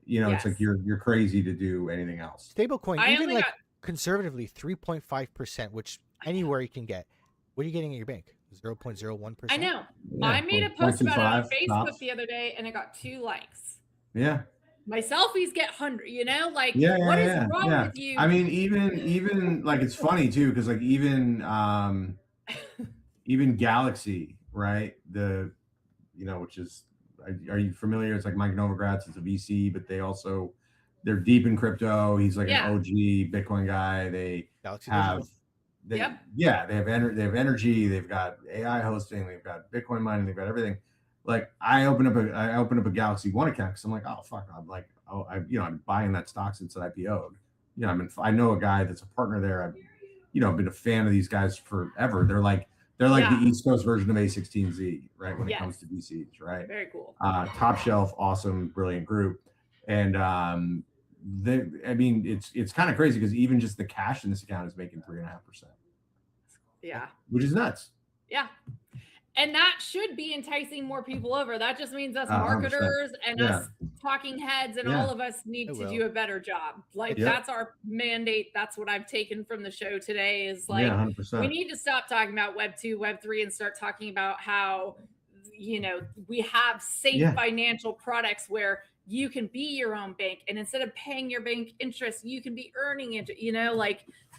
it's like you're crazy to do anything else. Stablecoin, even like conservatively 3.5%, which anywhere you can get. What are you getting at your bank? 0.01%. I know. Yeah, I made a post about it on Facebook the other day, and it got 2 likes. Yeah. My selfies get 100. What is wrong with you? I mean, even like it's funny too, because like even Galaxy, right? Which is, are you familiar? It's like Mike Novogratz. It's a VC, but they're deep in crypto. He's like an OG Bitcoin guy. They have energy. They've got AI hosting. They've got Bitcoin mining. They've got everything. Like I opened up a Galaxy One account because I'm like, oh fuck, I'm buying that stock since it IPO'd. I know a guy that's a partner there. I've been a fan of these guys forever. They're like the East Coast version of A16Z, right? When it comes to VCs, right? Very cool. Top shelf, awesome, brilliant group. And it's kind of crazy because even just the cash in this account is making 3.5%. Yeah. Which is nuts. Yeah. And that should be enticing more people over. That just means us marketers and us talking heads and all of us need to do a better job. That's our mandate. That's what I've taken from the show today is like, we need to stop talking about Web 2, Web 3 and start talking about how, we have safe financial products where you can be your own bank. And instead of paying your bank interest, you can be earning it,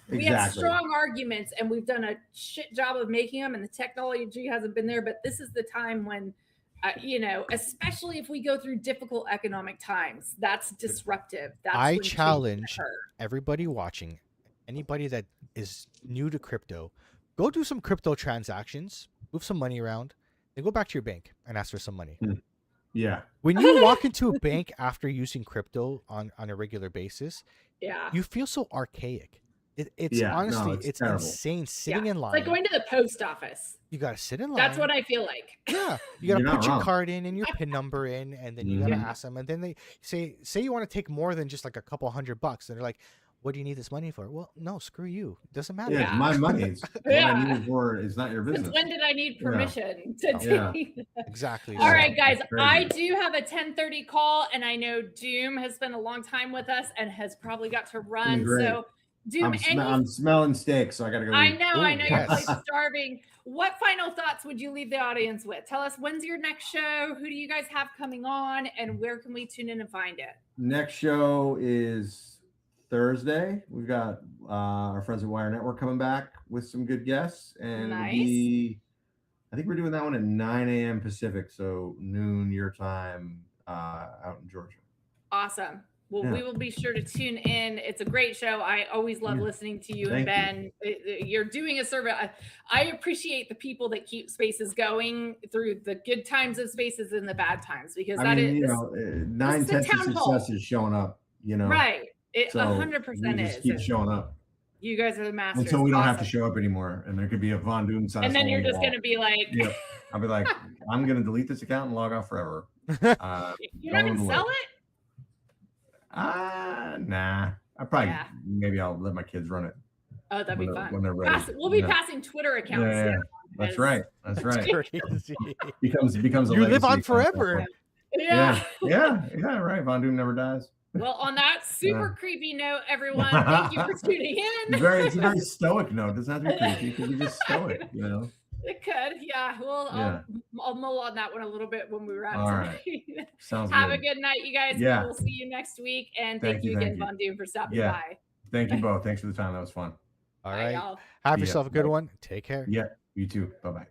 We have strong arguments and we've done a shit job of making them and the technology hasn't been there. But this is the time when, especially if we go through difficult economic times, that's disruptive. I challenge everybody watching, anybody that is new to crypto, go do some crypto transactions, move some money around, then go back to your bank and ask for some money. Yeah. When you walk into a bank after using crypto on a regular basis, you feel so archaic. It's honestly, it's terrible. Insane sitting in line. It's like going to the post office. You got to sit in line. That's what I feel like. Yeah. You got to put your card in and your PIN number in, and then you got to ask them. And then they say you want to take more than just like a couple $100. And they're like, what do you need this money for? Well, no, screw you. It doesn't matter. Yeah, my money. It's what I need it for. It's not your business. When did I need permission to take that? Exactly. All right, guys. I do have a 10:30 call, and I know Doom has spent a long time with us and has probably got to run. So Doom, I'm smelling steak, so I gotta go. I know you're probably starving. What final thoughts would you leave the audience with? Tell us, when's your next show? Who do you guys have coming on, and where can we tune in and find it? Next show is Thursday. We've got our friends at Wire Network coming back with some good guests, and I think we're doing that one at 9 a.m. Pacific, so noon your time out in Georgia. Awesome. Well, we will be sure to tune in. It's a great show. I always love listening to you and Ben. You're doing a service. I appreciate the people that keep Spaces going through the good times of Spaces and the bad times, because 9/10 of success is showing up. Right. It 100% is. Just keep showing up. You guys are the masters. Until we don't have to show up anymore, and there could be a Von Doom size. And then you're just going to be like, I'll be like, I'm going to delete this account and log off forever. You're not going to sell it? Nah. Maybe I'll let my kids run it. Oh, that'd be fun. When they're ready. We'll be passing Twitter accounts. Yeah. That's right. becomes a you live on forever. Yeah. Right. Von Doom never dies. Well, on that super creepy note, everyone, thank you for tuning in. It's a very stoic note. It doesn't have to be creepy. It could be just stoic, It could, yeah. Well, I'll mull on that one a little bit when we wrap. All right. Sounds Have good. A good night, you guys. Yeah. We'll see you next week. And thank you again, Von Doom, for stopping by. Thank you both. Thanks for the time. That was fun. All right. Have yourself a good one. Take care. Yeah. You too. Bye-bye.